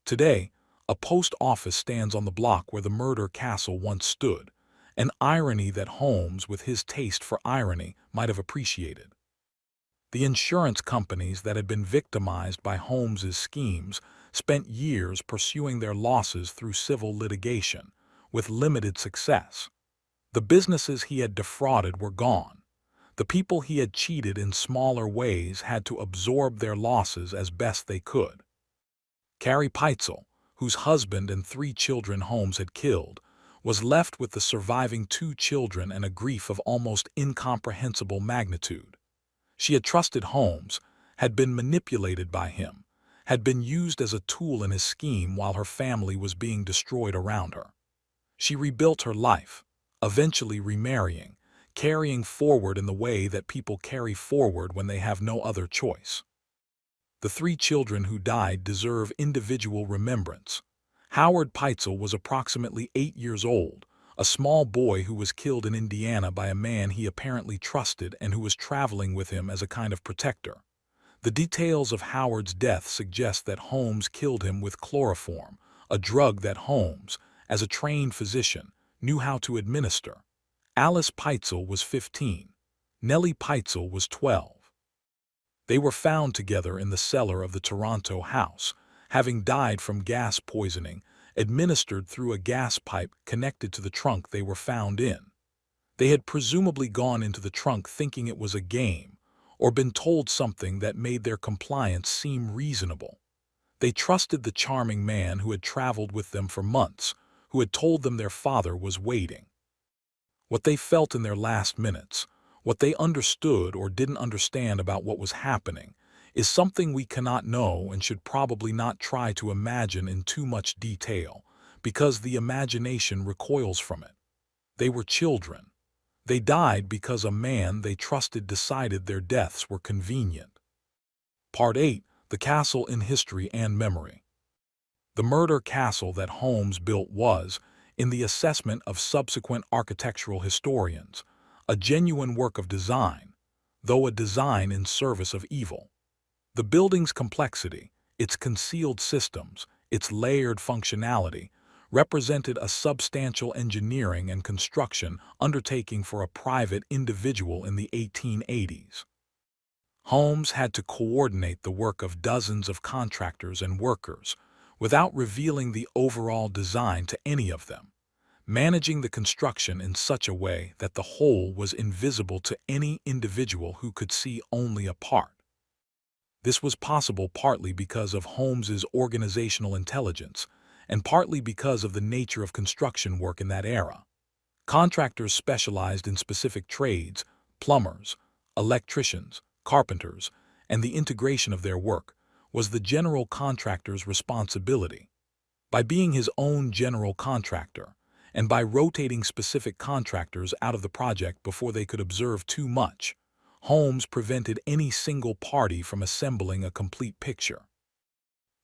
Today, a post office stands on the block where the murder castle once stood, an irony that Holmes, with his taste for irony, might have appreciated. The insurance companies that had been victimized by Holmes's schemes spent years pursuing their losses through civil litigation, with limited success. The businesses he had defrauded were gone. The people he had cheated in smaller ways had to absorb their losses as best they could. Carrie Peitzel, whose husband and 3 children Holmes had killed, was left with the surviving 2 children and a grief of almost incomprehensible magnitude. She had trusted Holmes, had been manipulated by him, had been used as a tool in his scheme while her family was being destroyed around her. She rebuilt her life, eventually remarrying, carrying forward in the way that people carry forward when they have no other choice. The 3 children who died deserve individual remembrance. Howard Peitzel was approximately 8 years old, a small boy who was killed in Indiana by a man he apparently trusted and who was traveling with him as a kind of protector. The details of Howard's death suggest that Holmes killed him with chloroform, a drug that Holmes, as a trained physician, knew how to administer. Alice Peitzel was 15. Nellie Peitzel was 12. They were found together in the cellar of the Toronto house, having died from gas poisoning, administered through a gas pipe connected to the trunk they were found in. They had presumably gone into the trunk thinking it was a game, or been told something that made their compliance seem reasonable. They trusted the charming man who had traveled with them for months, who had told them their father was waiting. What they felt in their last minutes, what they understood or didn't understand about what was happening, is something we cannot know and should probably not try to imagine in too much detail, because the imagination recoils from it. They were children. They died because a man they trusted decided their deaths were convenient. Part 8. The Castle in History and Memory. The murder castle that Holmes built was, in the assessment of subsequent architectural historians, a genuine work of design, though a design in service of evil. The building's complexity, its concealed systems, its layered functionality, represented a substantial engineering and construction undertaking for a private individual in the 1880s. Holmes had to coordinate the work of dozens of contractors and workers without revealing the overall design to any of them, managing the construction in such a way that the whole was invisible to any individual who could see only a part. This was possible partly because of Holmes's organizational intelligence, and partly because of the nature of construction work in that era. Contractors specialized in specific trades, plumbers, electricians, carpenters, and the integration of their work was the general contractor's responsibility. By being his own general contractor, and by rotating specific contractors out of the project before they could observe too much, Holmes prevented any single party from assembling a complete picture.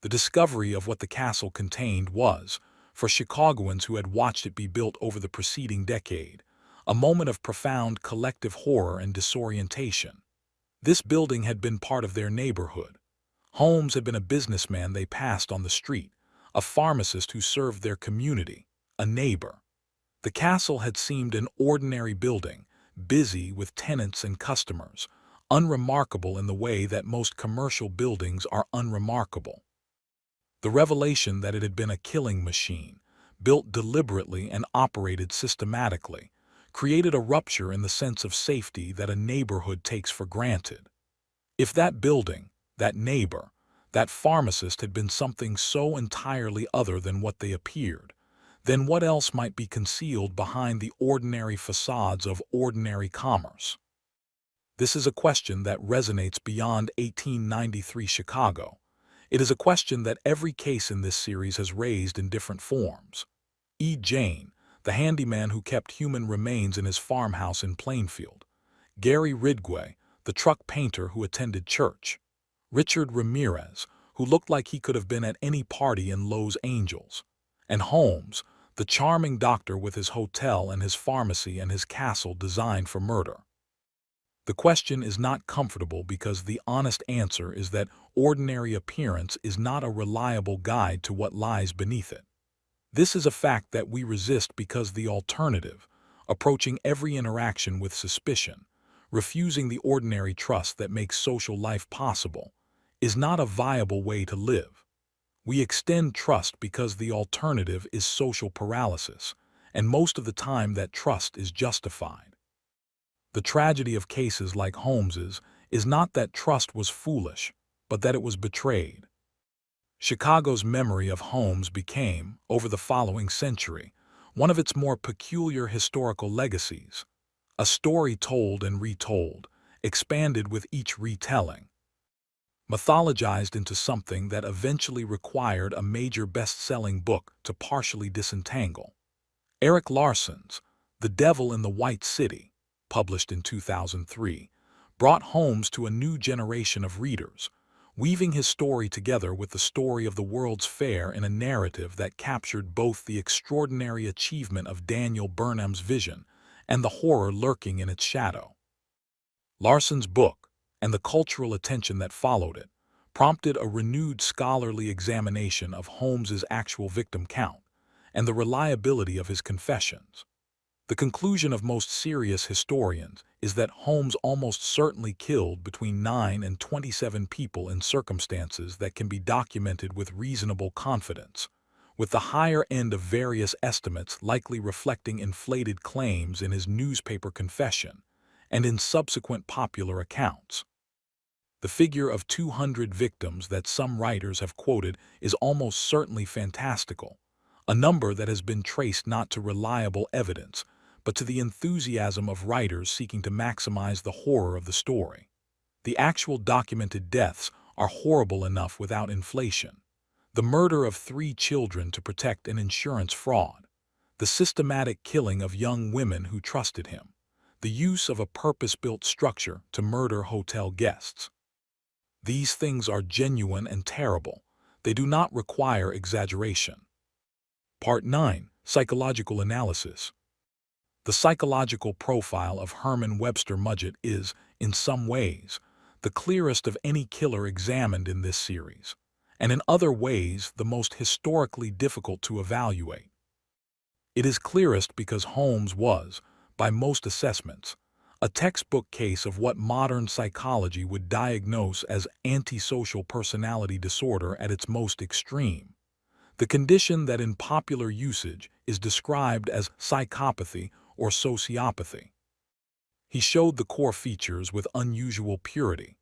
The discovery of what the castle contained was, for Chicagoans who had watched it be built over the preceding decade, a moment of profound collective horror and disorientation. This building had been part of their neighborhood. Holmes had been a businessman they passed on the street, a pharmacist who served their community, a neighbor. The castle had seemed an ordinary building, busy with tenants and customers, unremarkable in the way that most commercial buildings are unremarkable. The revelation that it had been a killing machine, built deliberately and operated systematically, created a rupture in the sense of safety that a neighborhood takes for granted. If that building, that neighbor, that pharmacist had been something so entirely other than what they appeared, then what else might be concealed behind the ordinary facades of ordinary commerce? This is a question that resonates beyond 1893 Chicago. It is a question that every case in this series has raised in different forms. E. Jane, the handyman who kept human remains in his farmhouse in Plainfield. Gary Ridgway, the truck painter who attended church. Richard Ramirez, who looked like he could have been at any party in Los Angeles. And Holmes, the charming doctor with his hotel and his pharmacy and his castle designed for murder. The question is not comfortable because the honest answer is that ordinary appearance is not a reliable guide to what lies beneath it. This is a fact that we resist because the alternative, approaching every interaction with suspicion, refusing the ordinary trust that makes social life possible, is not a viable way to live. We extend trust because the alternative is social paralysis, and most of the time that trust is justified. The tragedy of cases like Holmes's is not that trust was foolish, but that it was betrayed. Chicago's memory of Holmes became, over the following century, one of its more peculiar historical legacies, a story told and retold, expanded with each retelling, mythologized into something that eventually required a major best-selling book to partially disentangle. Erik Larson's The Devil in the White City, published in 2003, brought Holmes to a new generation of readers, weaving his story together with the story of the World's Fair in a narrative that captured both the extraordinary achievement of Daniel Burnham's vision and the horror lurking in its shadow. Larson's book, and the cultural attention that followed it, prompted a renewed scholarly examination of Holmes's actual victim count and the reliability of his confessions. The conclusion of most serious historians is that Holmes almost certainly killed between 9 and 27 people in circumstances that can be documented with reasonable confidence, with the higher end of various estimates likely reflecting inflated claims in his newspaper confession and in subsequent popular accounts. The figure of 200 victims that some writers have quoted is almost certainly fantastical, a number that has been traced not to reliable evidence, but to the enthusiasm of writers seeking to maximize the horror of the story. The actual documented deaths are horrible enough without inflation. The murder of 3 children to protect an insurance fraud, the systematic killing of young women who trusted him, the use of a purpose-built structure to murder hotel guests. These things are genuine and terrible. They do not require exaggeration. Part 9. Psychological Analysis. The psychological profile of Herman Webster Mudgett is, in some ways, the clearest of any killer examined in this series, and in other ways the most historically difficult to evaluate. It is clearest because Holmes was, by most assessments, a textbook case of what modern psychology would diagnose as antisocial personality disorder at its most extreme, the condition that in popular usage is described as psychopathy or sociopathy. He showed the core features with unusual purity: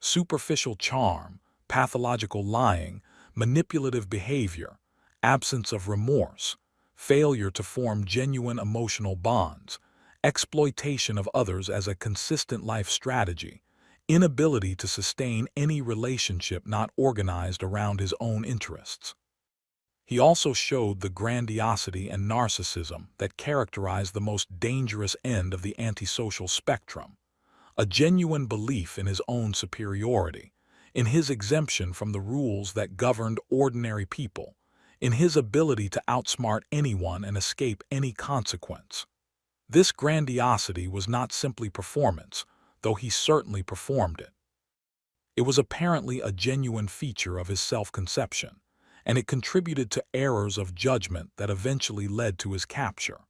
superficial charm, pathological lying, manipulative behavior, absence of remorse, failure to form genuine emotional bonds, exploitation of others as a consistent life strategy, inability to sustain any relationship not organized around his own interests. He also showed the grandiosity and narcissism that characterize the most dangerous end of the antisocial spectrum, a genuine belief in his own superiority, in his exemption from the rules that governed ordinary people, in his ability to outsmart anyone and escape any consequence. This grandiosity was not simply performance, though he certainly performed it. It was apparently a genuine feature of his self-conception, and it contributed to errors of judgment that eventually led to his capture.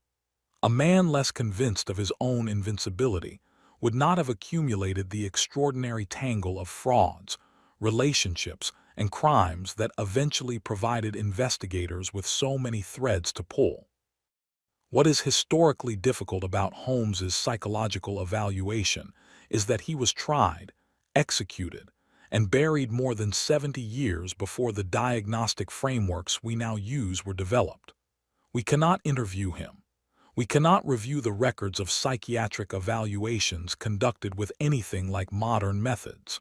A man less convinced of his own invincibility would not have accumulated the extraordinary tangle of frauds, relationships, and crimes that eventually provided investigators with so many threads to pull. What is historically difficult about Holmes's psychological evaluation is that he was tried, executed, and buried more than 70 years before the diagnostic frameworks we now use were developed. We cannot interview him. We cannot review the records of psychiatric evaluations conducted with anything like modern methods.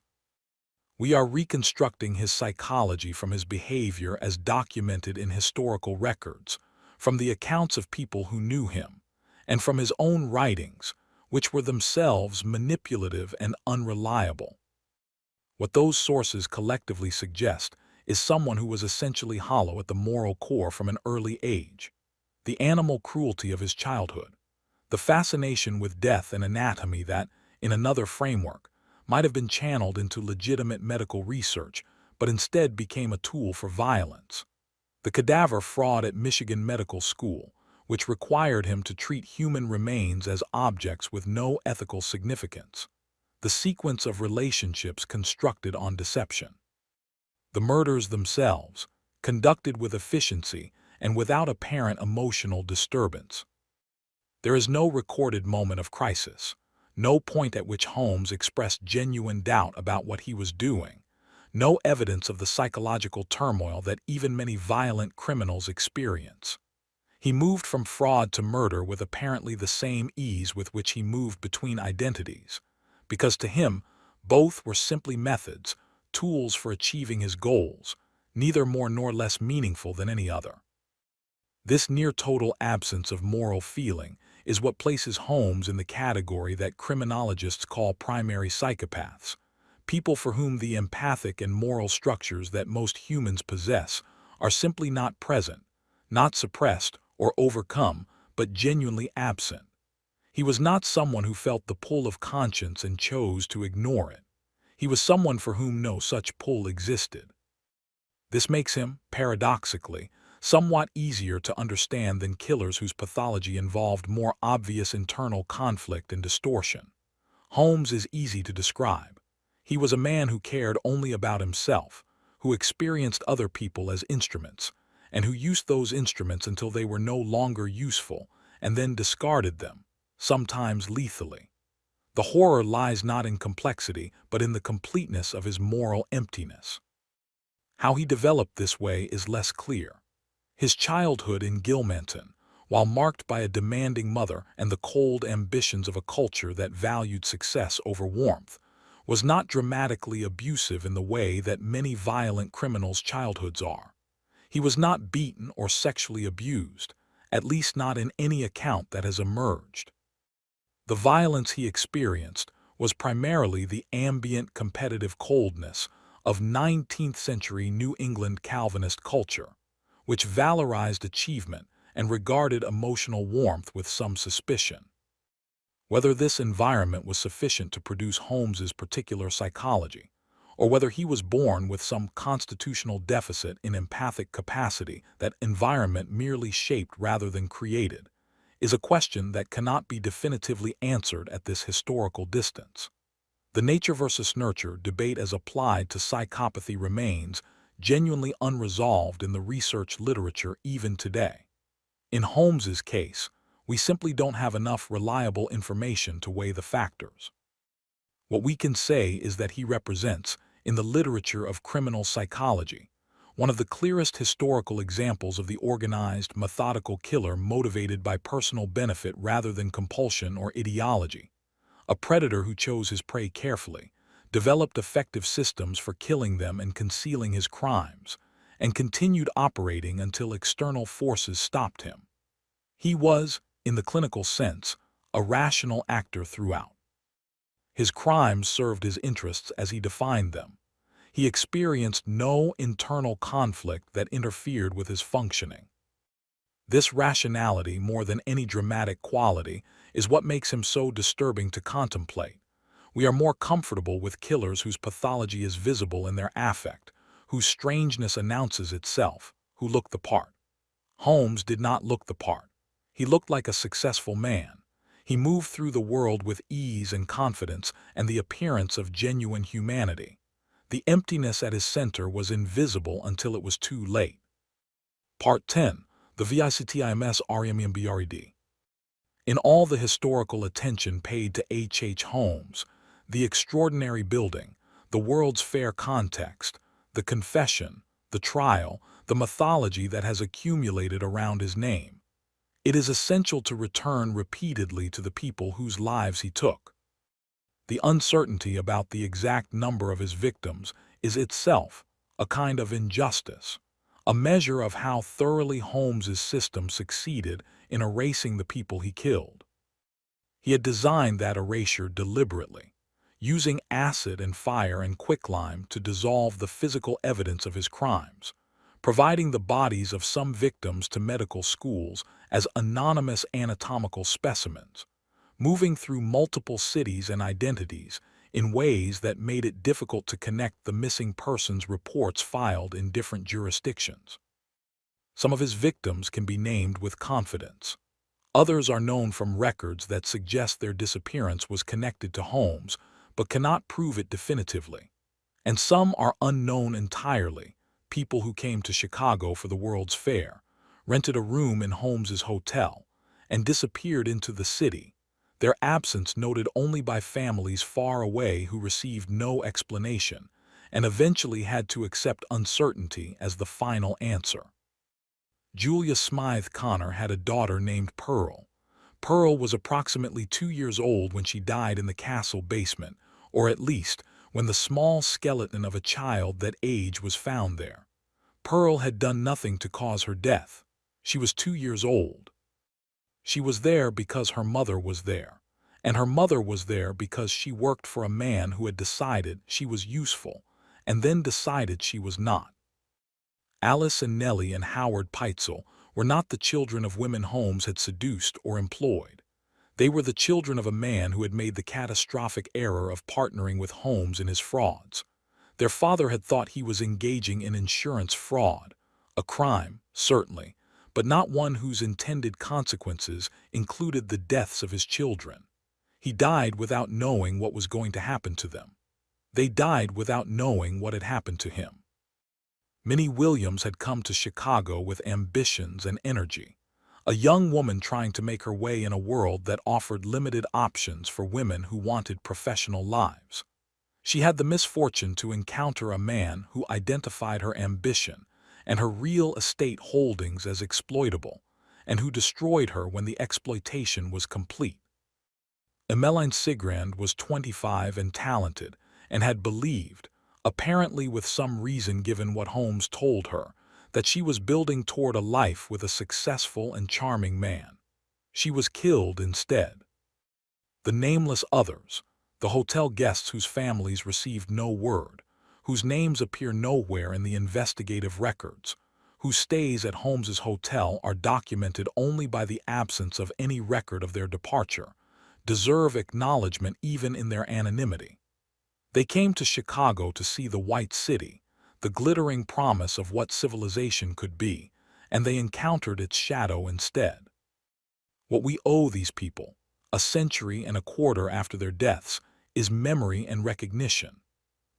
We are reconstructing his psychology from his behavior as documented in historical records, from the accounts of people who knew him, and from his own writings, which were themselves manipulative and unreliable. What those sources collectively suggest is someone who was essentially hollow at the moral core from an early age. The animal cruelty of his childhood, the fascination with death and anatomy that, in another framework, might have been channeled into legitimate medical research, but instead became a tool for violence. The cadaver fraud at Michigan Medical School, which required him to treat human remains as objects with no ethical significance. The sequence of relationships constructed on deception. The murders themselves, conducted with efficiency and without apparent emotional disturbance. There is no recorded moment of crisis, no point at which Holmes expressed genuine doubt about what he was doing, no evidence of the psychological turmoil that even many violent criminals experience. He moved from fraud to murder with apparently the same ease with which he moved between identities, because to him, both were simply methods, tools for achieving his goals, neither more nor less meaningful than any other. This near-total absence of moral feeling is what places Holmes in the category that criminologists call primary psychopaths, people for whom the empathic and moral structures that most humans possess are simply not present, not suppressed or overcome, but genuinely absent. He was not someone who felt the pull of conscience and chose to ignore it. He was someone for whom no such pull existed. This makes him, paradoxically, somewhat easier to understand than killers whose pathology involved more obvious internal conflict and distortion. Holmes is easy to describe. He was a man who cared only about himself, who experienced other people as instruments, and who used those instruments until they were no longer useful, and then discarded them, sometimes lethally. The horror lies not in complexity, but in the completeness of his moral emptiness. How he developed this way is less clear. His childhood in Gilmanton, while marked by a demanding mother and the cold ambitions of a culture that valued success over warmth, was not dramatically abusive in the way that many violent criminals' childhoods are. He was not beaten or sexually abused, at least not in any account that has emerged. The violence he experienced was primarily the ambient competitive coldness of 19th-century New England Calvinist culture, which valorized achievement and regarded emotional warmth with some suspicion. Whether this environment was sufficient to produce Holmes's particular psychology, or whether he was born with some constitutional deficit in empathic capacity that environment merely shaped rather than created, is a question that cannot be definitively answered at this historical distance. The nature versus nurture debate as applied to psychopathy remains genuinely unresolved in the research literature even today. In Holmes's case, we simply don't have enough reliable information to weigh the factors. What we can say is that he represents, in the literature of criminal psychology, one of the clearest historical examples of the organized, methodical killer motivated by personal benefit rather than compulsion or ideology. A predator who chose his prey carefully, developed effective systems for killing them and concealing his crimes, and continued operating until external forces stopped him. He was, in the clinical sense, a rational actor throughout. His crimes served his interests as he defined them. He experienced no internal conflict that interfered with his functioning. This rationality, more than any dramatic quality, is what makes him so disturbing to contemplate. We are more comfortable with killers whose pathology is visible in their affect, whose strangeness announces itself, who look the part. Holmes did not look the part. He looked like a successful man. He moved through the world with ease and confidence and the appearance of genuine humanity. The emptiness at his center was invisible until it was too late. Part 10. The VICTIMS REMBRED. In all the historical attention paid to H. Holmes, the extraordinary building, the World's Fair context, the confession, the trial, the mythology that has accumulated around his name, it is essential to return repeatedly to the people whose lives he took. The uncertainty about the exact number of his victims is itself a kind of injustice, a measure of how thoroughly Holmes's system succeeded in erasing the people he killed. He had designed that erasure deliberately, using acid and fire and quicklime to dissolve the physical evidence of his crimes, providing the bodies of some victims to medical schools as anonymous anatomical specimens, moving through multiple cities and identities in ways that made it difficult to connect the missing persons reports filed in different jurisdictions. Some of his victims can be named with confidence. Others are known from records that suggest their disappearance was connected to Holmes, but cannot prove it definitively. And some are unknown entirely, people who came to Chicago for the World's Fair, rented a room in Holmes's hotel, and disappeared into the city, their absence noted only by families far away who received no explanation and eventually had to accept uncertainty as the final answer. Julia Smythe Connor had a daughter named Pearl. Pearl was approximately 2 years old when she died in the castle basement, or at least when the small skeleton of a child that age was found there. Pearl had done nothing to cause her death. She was 2 years old. She was there because her mother was there, and her mother was there because she worked for a man who had decided she was useful and then decided she was not. Alice and Nellie and Howard Peitzel were not the children of women Holmes had seduced or employed. They were the children of a man who had made the catastrophic error of partnering with Holmes in his frauds. Their father had thought he was engaging in insurance fraud, a crime, certainly, but not one whose intended consequences included the deaths of his children. He died without knowing what was going to happen to them. They died without knowing what had happened to him. Minnie Williams had come to Chicago with ambitions and energy, a young woman trying to make her way in a world that offered limited options for women who wanted professional lives. She had the misfortune to encounter a man who identified her ambition and her real estate holdings as exploitable, and who destroyed her when the exploitation was complete. Emmeline Sigrand was 25 and talented, and had believed, apparently with some reason given what Holmes told her, that she was building toward a life with a successful and charming man. She was killed instead. The nameless others, the hotel guests whose families received no word, whose names appear nowhere in the investigative records, whose stays at Holmes's hotel are documented only by the absence of any record of their departure, deserve acknowledgement even in their anonymity. They came to Chicago to see the White City, the glittering promise of what civilization could be, and they encountered its shadow instead. What we owe these people, a century and a quarter after their deaths, is memory and recognition.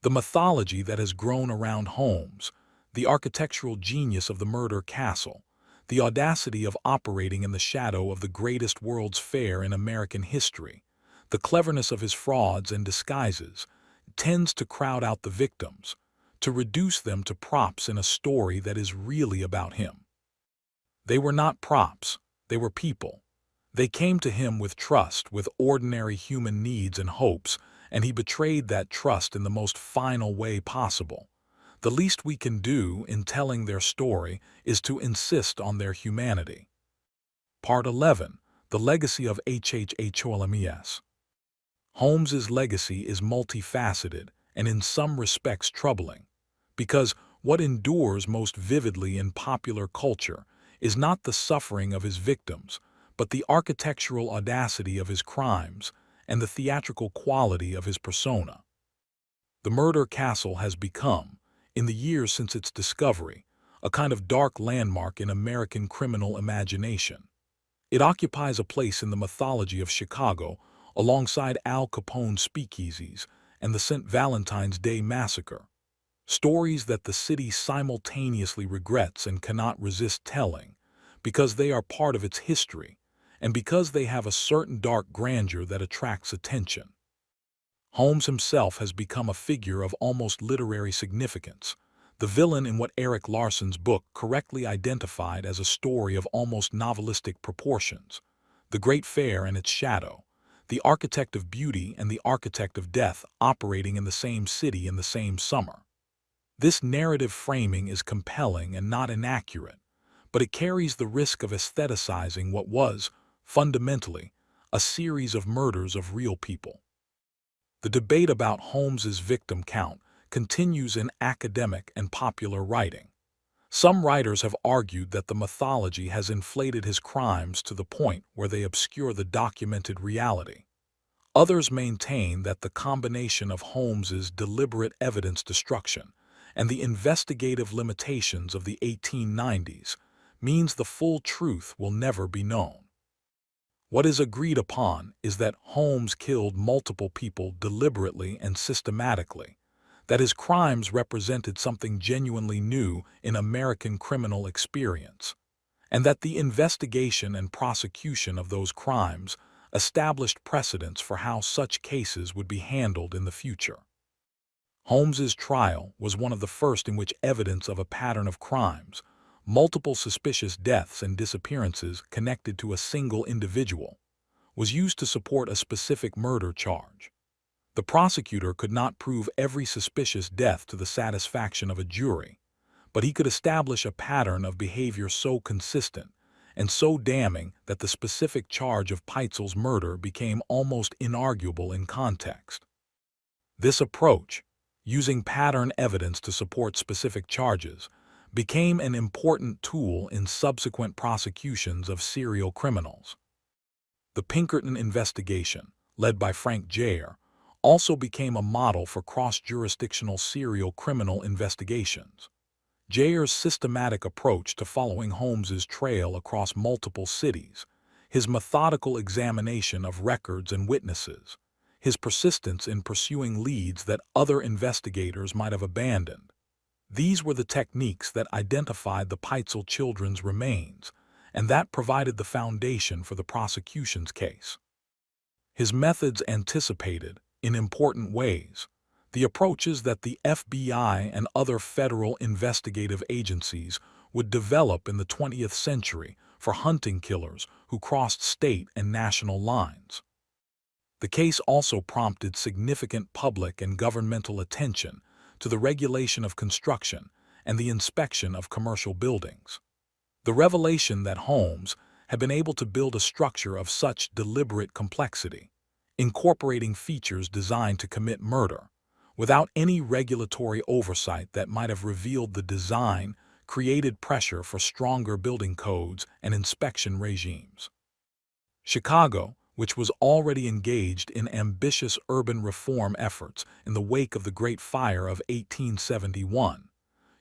The mythology that has grown around Holmes, the architectural genius of the murder castle, the audacity of operating in the shadow of the greatest World's Fair in American history, the cleverness of his frauds and disguises, tends to crowd out the victims, to reduce them to props in a story that is really about him. They were not props, they were people. They came to him with trust, with ordinary human needs and hopes, and he betrayed that trust in the most final way possible. The least we can do in telling their story is to insist on their humanity. Part 11. The Legacy of Holmes. Holmes's legacy is multifaceted and in some respects troubling, because what endures most vividly in popular culture is not the suffering of his victims, but the architectural audacity of his crimes and the theatrical quality of his persona. The murder castle has become, in the years since its discovery, a kind of dark landmark in American criminal imagination. It occupies a place in the mythology of Chicago alongside Al Capone's speakeasies and the St. Valentine's Day Massacre, stories that the city simultaneously regrets and cannot resist telling, because they are part of its history, and because they have a certain dark grandeur that attracts attention. Holmes himself has become a figure of almost literary significance, the villain in what Erik Larson's book correctly identified as a story of almost novelistic proportions, The Great Fair and its shadow, the architect of beauty and the architect of death operating in the same city in the same summer. This narrative framing is compelling and not inaccurate, but it carries the risk of aestheticizing what was, fundamentally, a series of murders of real people. The debate about Holmes's victim count continues in academic and popular writing. Some writers have argued that the mythology has inflated his crimes to the point where they obscure the documented reality. Others maintain that the combination of Holmes's deliberate evidence destruction and the investigative limitations of the 1890s means the full truth will never be known. What is agreed upon is that Holmes killed multiple people deliberately and systematically, that his crimes represented something genuinely new in American criminal experience, and that the investigation and prosecution of those crimes established precedents for how such cases would be handled in the future. Holmes's trial was one of the first in which evidence of a pattern of crimes, multiple suspicious deaths and disappearances connected to a single individual, was used to support a specific murder charge. The prosecutor could not prove every suspicious death to the satisfaction of a jury, but he could establish a pattern of behavior so consistent and so damning that the specific charge of Peitzel's murder became almost inarguable in context. This approach, using pattern evidence to support specific charges, became an important tool in subsequent prosecutions of serial criminals. The Pinkerton investigation, led by Frank Jayer, also became a model for cross-jurisdictional serial criminal investigations. Jayer's systematic approach to following Holmes's trail across multiple cities, his methodical examination of records and witnesses, his persistence in pursuing leads that other investigators might have abandoned. These were the techniques that identified the Peitzel children's remains, and that provided the foundation for the prosecution's case. His methods anticipated, in important ways, the approaches that the FBI and other federal investigative agencies would develop in the 20th century for hunting killers who crossed state and national lines. The case also prompted significant public and governmental attention to the regulation of construction and the inspection of commercial buildings. The revelation that Holmes had been able to build a structure of such deliberate complexity, incorporating features designed to commit murder, without any regulatory oversight that might have revealed the design, created pressure for stronger building codes and inspection regimes. Chicago, which was already engaged in ambitious urban reform efforts in the wake of the Great Fire of 1871,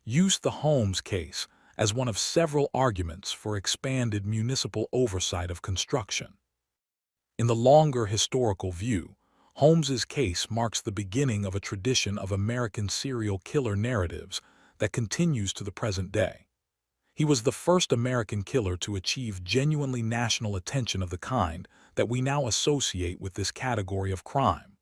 used the Holmes case as one of several arguments for expanded municipal oversight of construction. In the longer historical view, Holmes's case marks the beginning of a tradition of American serial killer narratives that continues to the present day. He was the first American killer to achieve genuinely national attention of the kind that we now associate with this category of crime.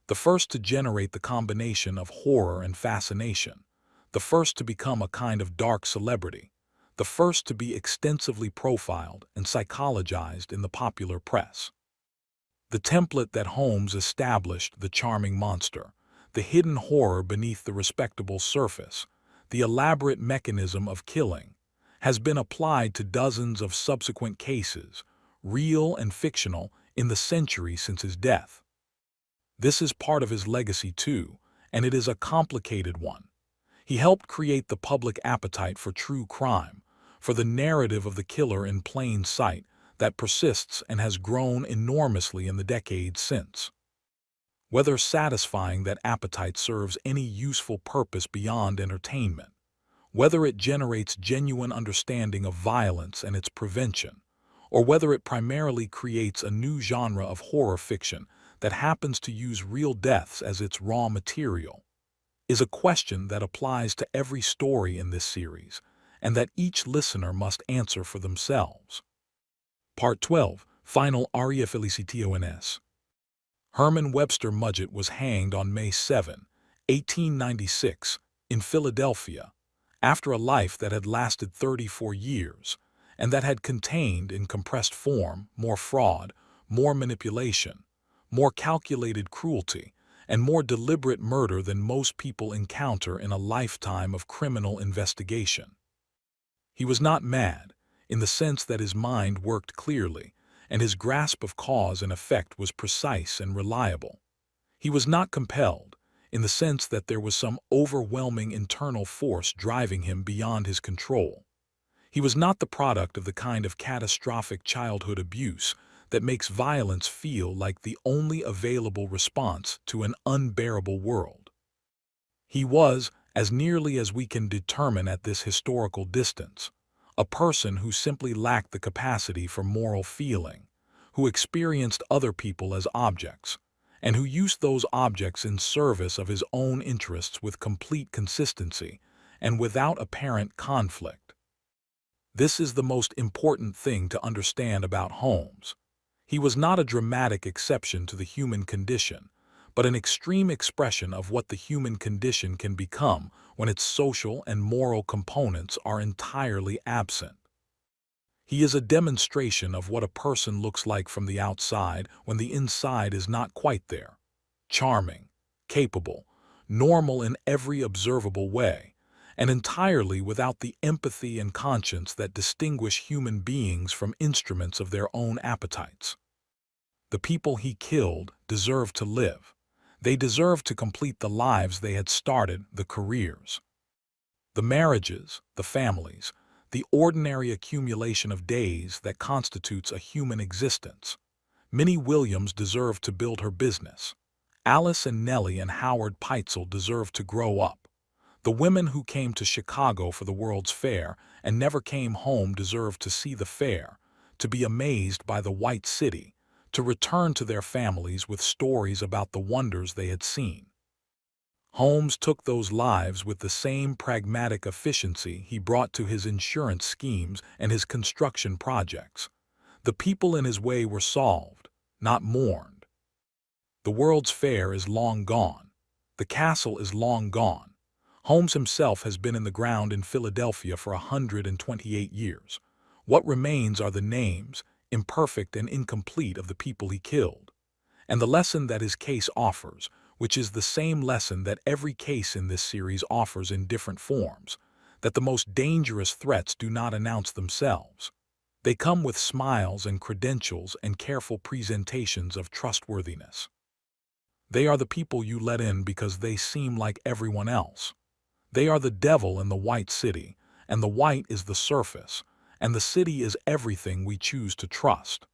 The first to generate the combination of horror and fascination, the first to become a kind of dark celebrity, the first to be extensively profiled and psychologized in the popular press. The template that Holmes established, the charming monster, the hidden horror beneath the respectable surface, the elaborate mechanism of killing, has been applied to dozens of subsequent cases, real and fictional, in the century since his death. This is part of his legacy too, and it is a complicated one. He helped create the public appetite for true crime, for the narrative of the killer in plain sight that persists and has grown enormously in the decades since. Whether satisfying that appetite serves any useful purpose beyond entertainment, whether it generates genuine understanding of violence and its prevention, or whether it primarily creates a new genre of horror fiction that happens to use real deaths as its raw material, is a question that applies to every story in this series, and that each listener must answer for themselves. Part 12. Final Aria Felicitiones. Herman Webster Mudgett was hanged on May 7, 1896, in Philadelphia, after a life that had lasted 34 years, and that had contained in compressed form more fraud, more manipulation, more calculated cruelty, and more deliberate murder than most people encounter in a lifetime of criminal investigation. He was not mad, in the sense that his mind worked clearly, and his grasp of cause and effect was precise and reliable. He was not compelled, in the sense that there was some overwhelming internal force driving him beyond his control. He was not the product of the kind of catastrophic childhood abuse that makes violence feel like the only available response to an unbearable world. He was, as nearly as we can determine at this historical distance, a person who simply lacked the capacity for moral feeling, who experienced other people as objects, and who used those objects in service of his own interests with complete consistency and without apparent conflict. This is the most important thing to understand about Holmes. He was not a dramatic exception to the human condition, but an extreme expression of what the human condition can become when its social and moral components are entirely absent. He is a demonstration of what a person looks like from the outside when the inside is not quite there. Charming, capable, normal in every observable way, and entirely without the empathy and conscience that distinguish human beings from instruments of their own appetites. The people he killed deserved to live. They deserved to complete the lives they had started, the careers. The marriages, the families, the ordinary accumulation of days that constitutes a human existence. Minnie Williams deserved to build her business. Alice and Nellie and Howard Peitzel deserved to grow up. The women who came to Chicago for the World's Fair and never came home deserved to see the fair, to be amazed by the White City, to return to their families with stories about the wonders they had seen. Holmes took those lives with the same pragmatic efficiency he brought to his insurance schemes and his construction projects. The people in his way were solved, not mourned. The World's Fair is long gone. The castle is long gone. Holmes himself has been in the ground in Philadelphia for 128 years. What remains are the names, imperfect and incomplete, of the people he killed. And the lesson that his case offers, which is the same lesson that every case in this series offers in different forms, that the most dangerous threats do not announce themselves. They come with smiles and credentials and careful presentations of trustworthiness. They are the people you let in because they seem like everyone else. They are the devil in the White City, and the white is the surface, and the city is everything we choose to trust.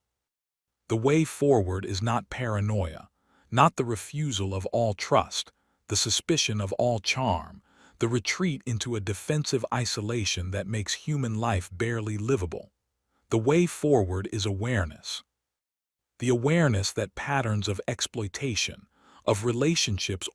The way forward is not paranoia, not the refusal of all trust, the suspicion of all charm, the retreat into a defensive isolation that makes human life barely livable. The way forward is awareness. The awareness that patterns of exploitation, of relationships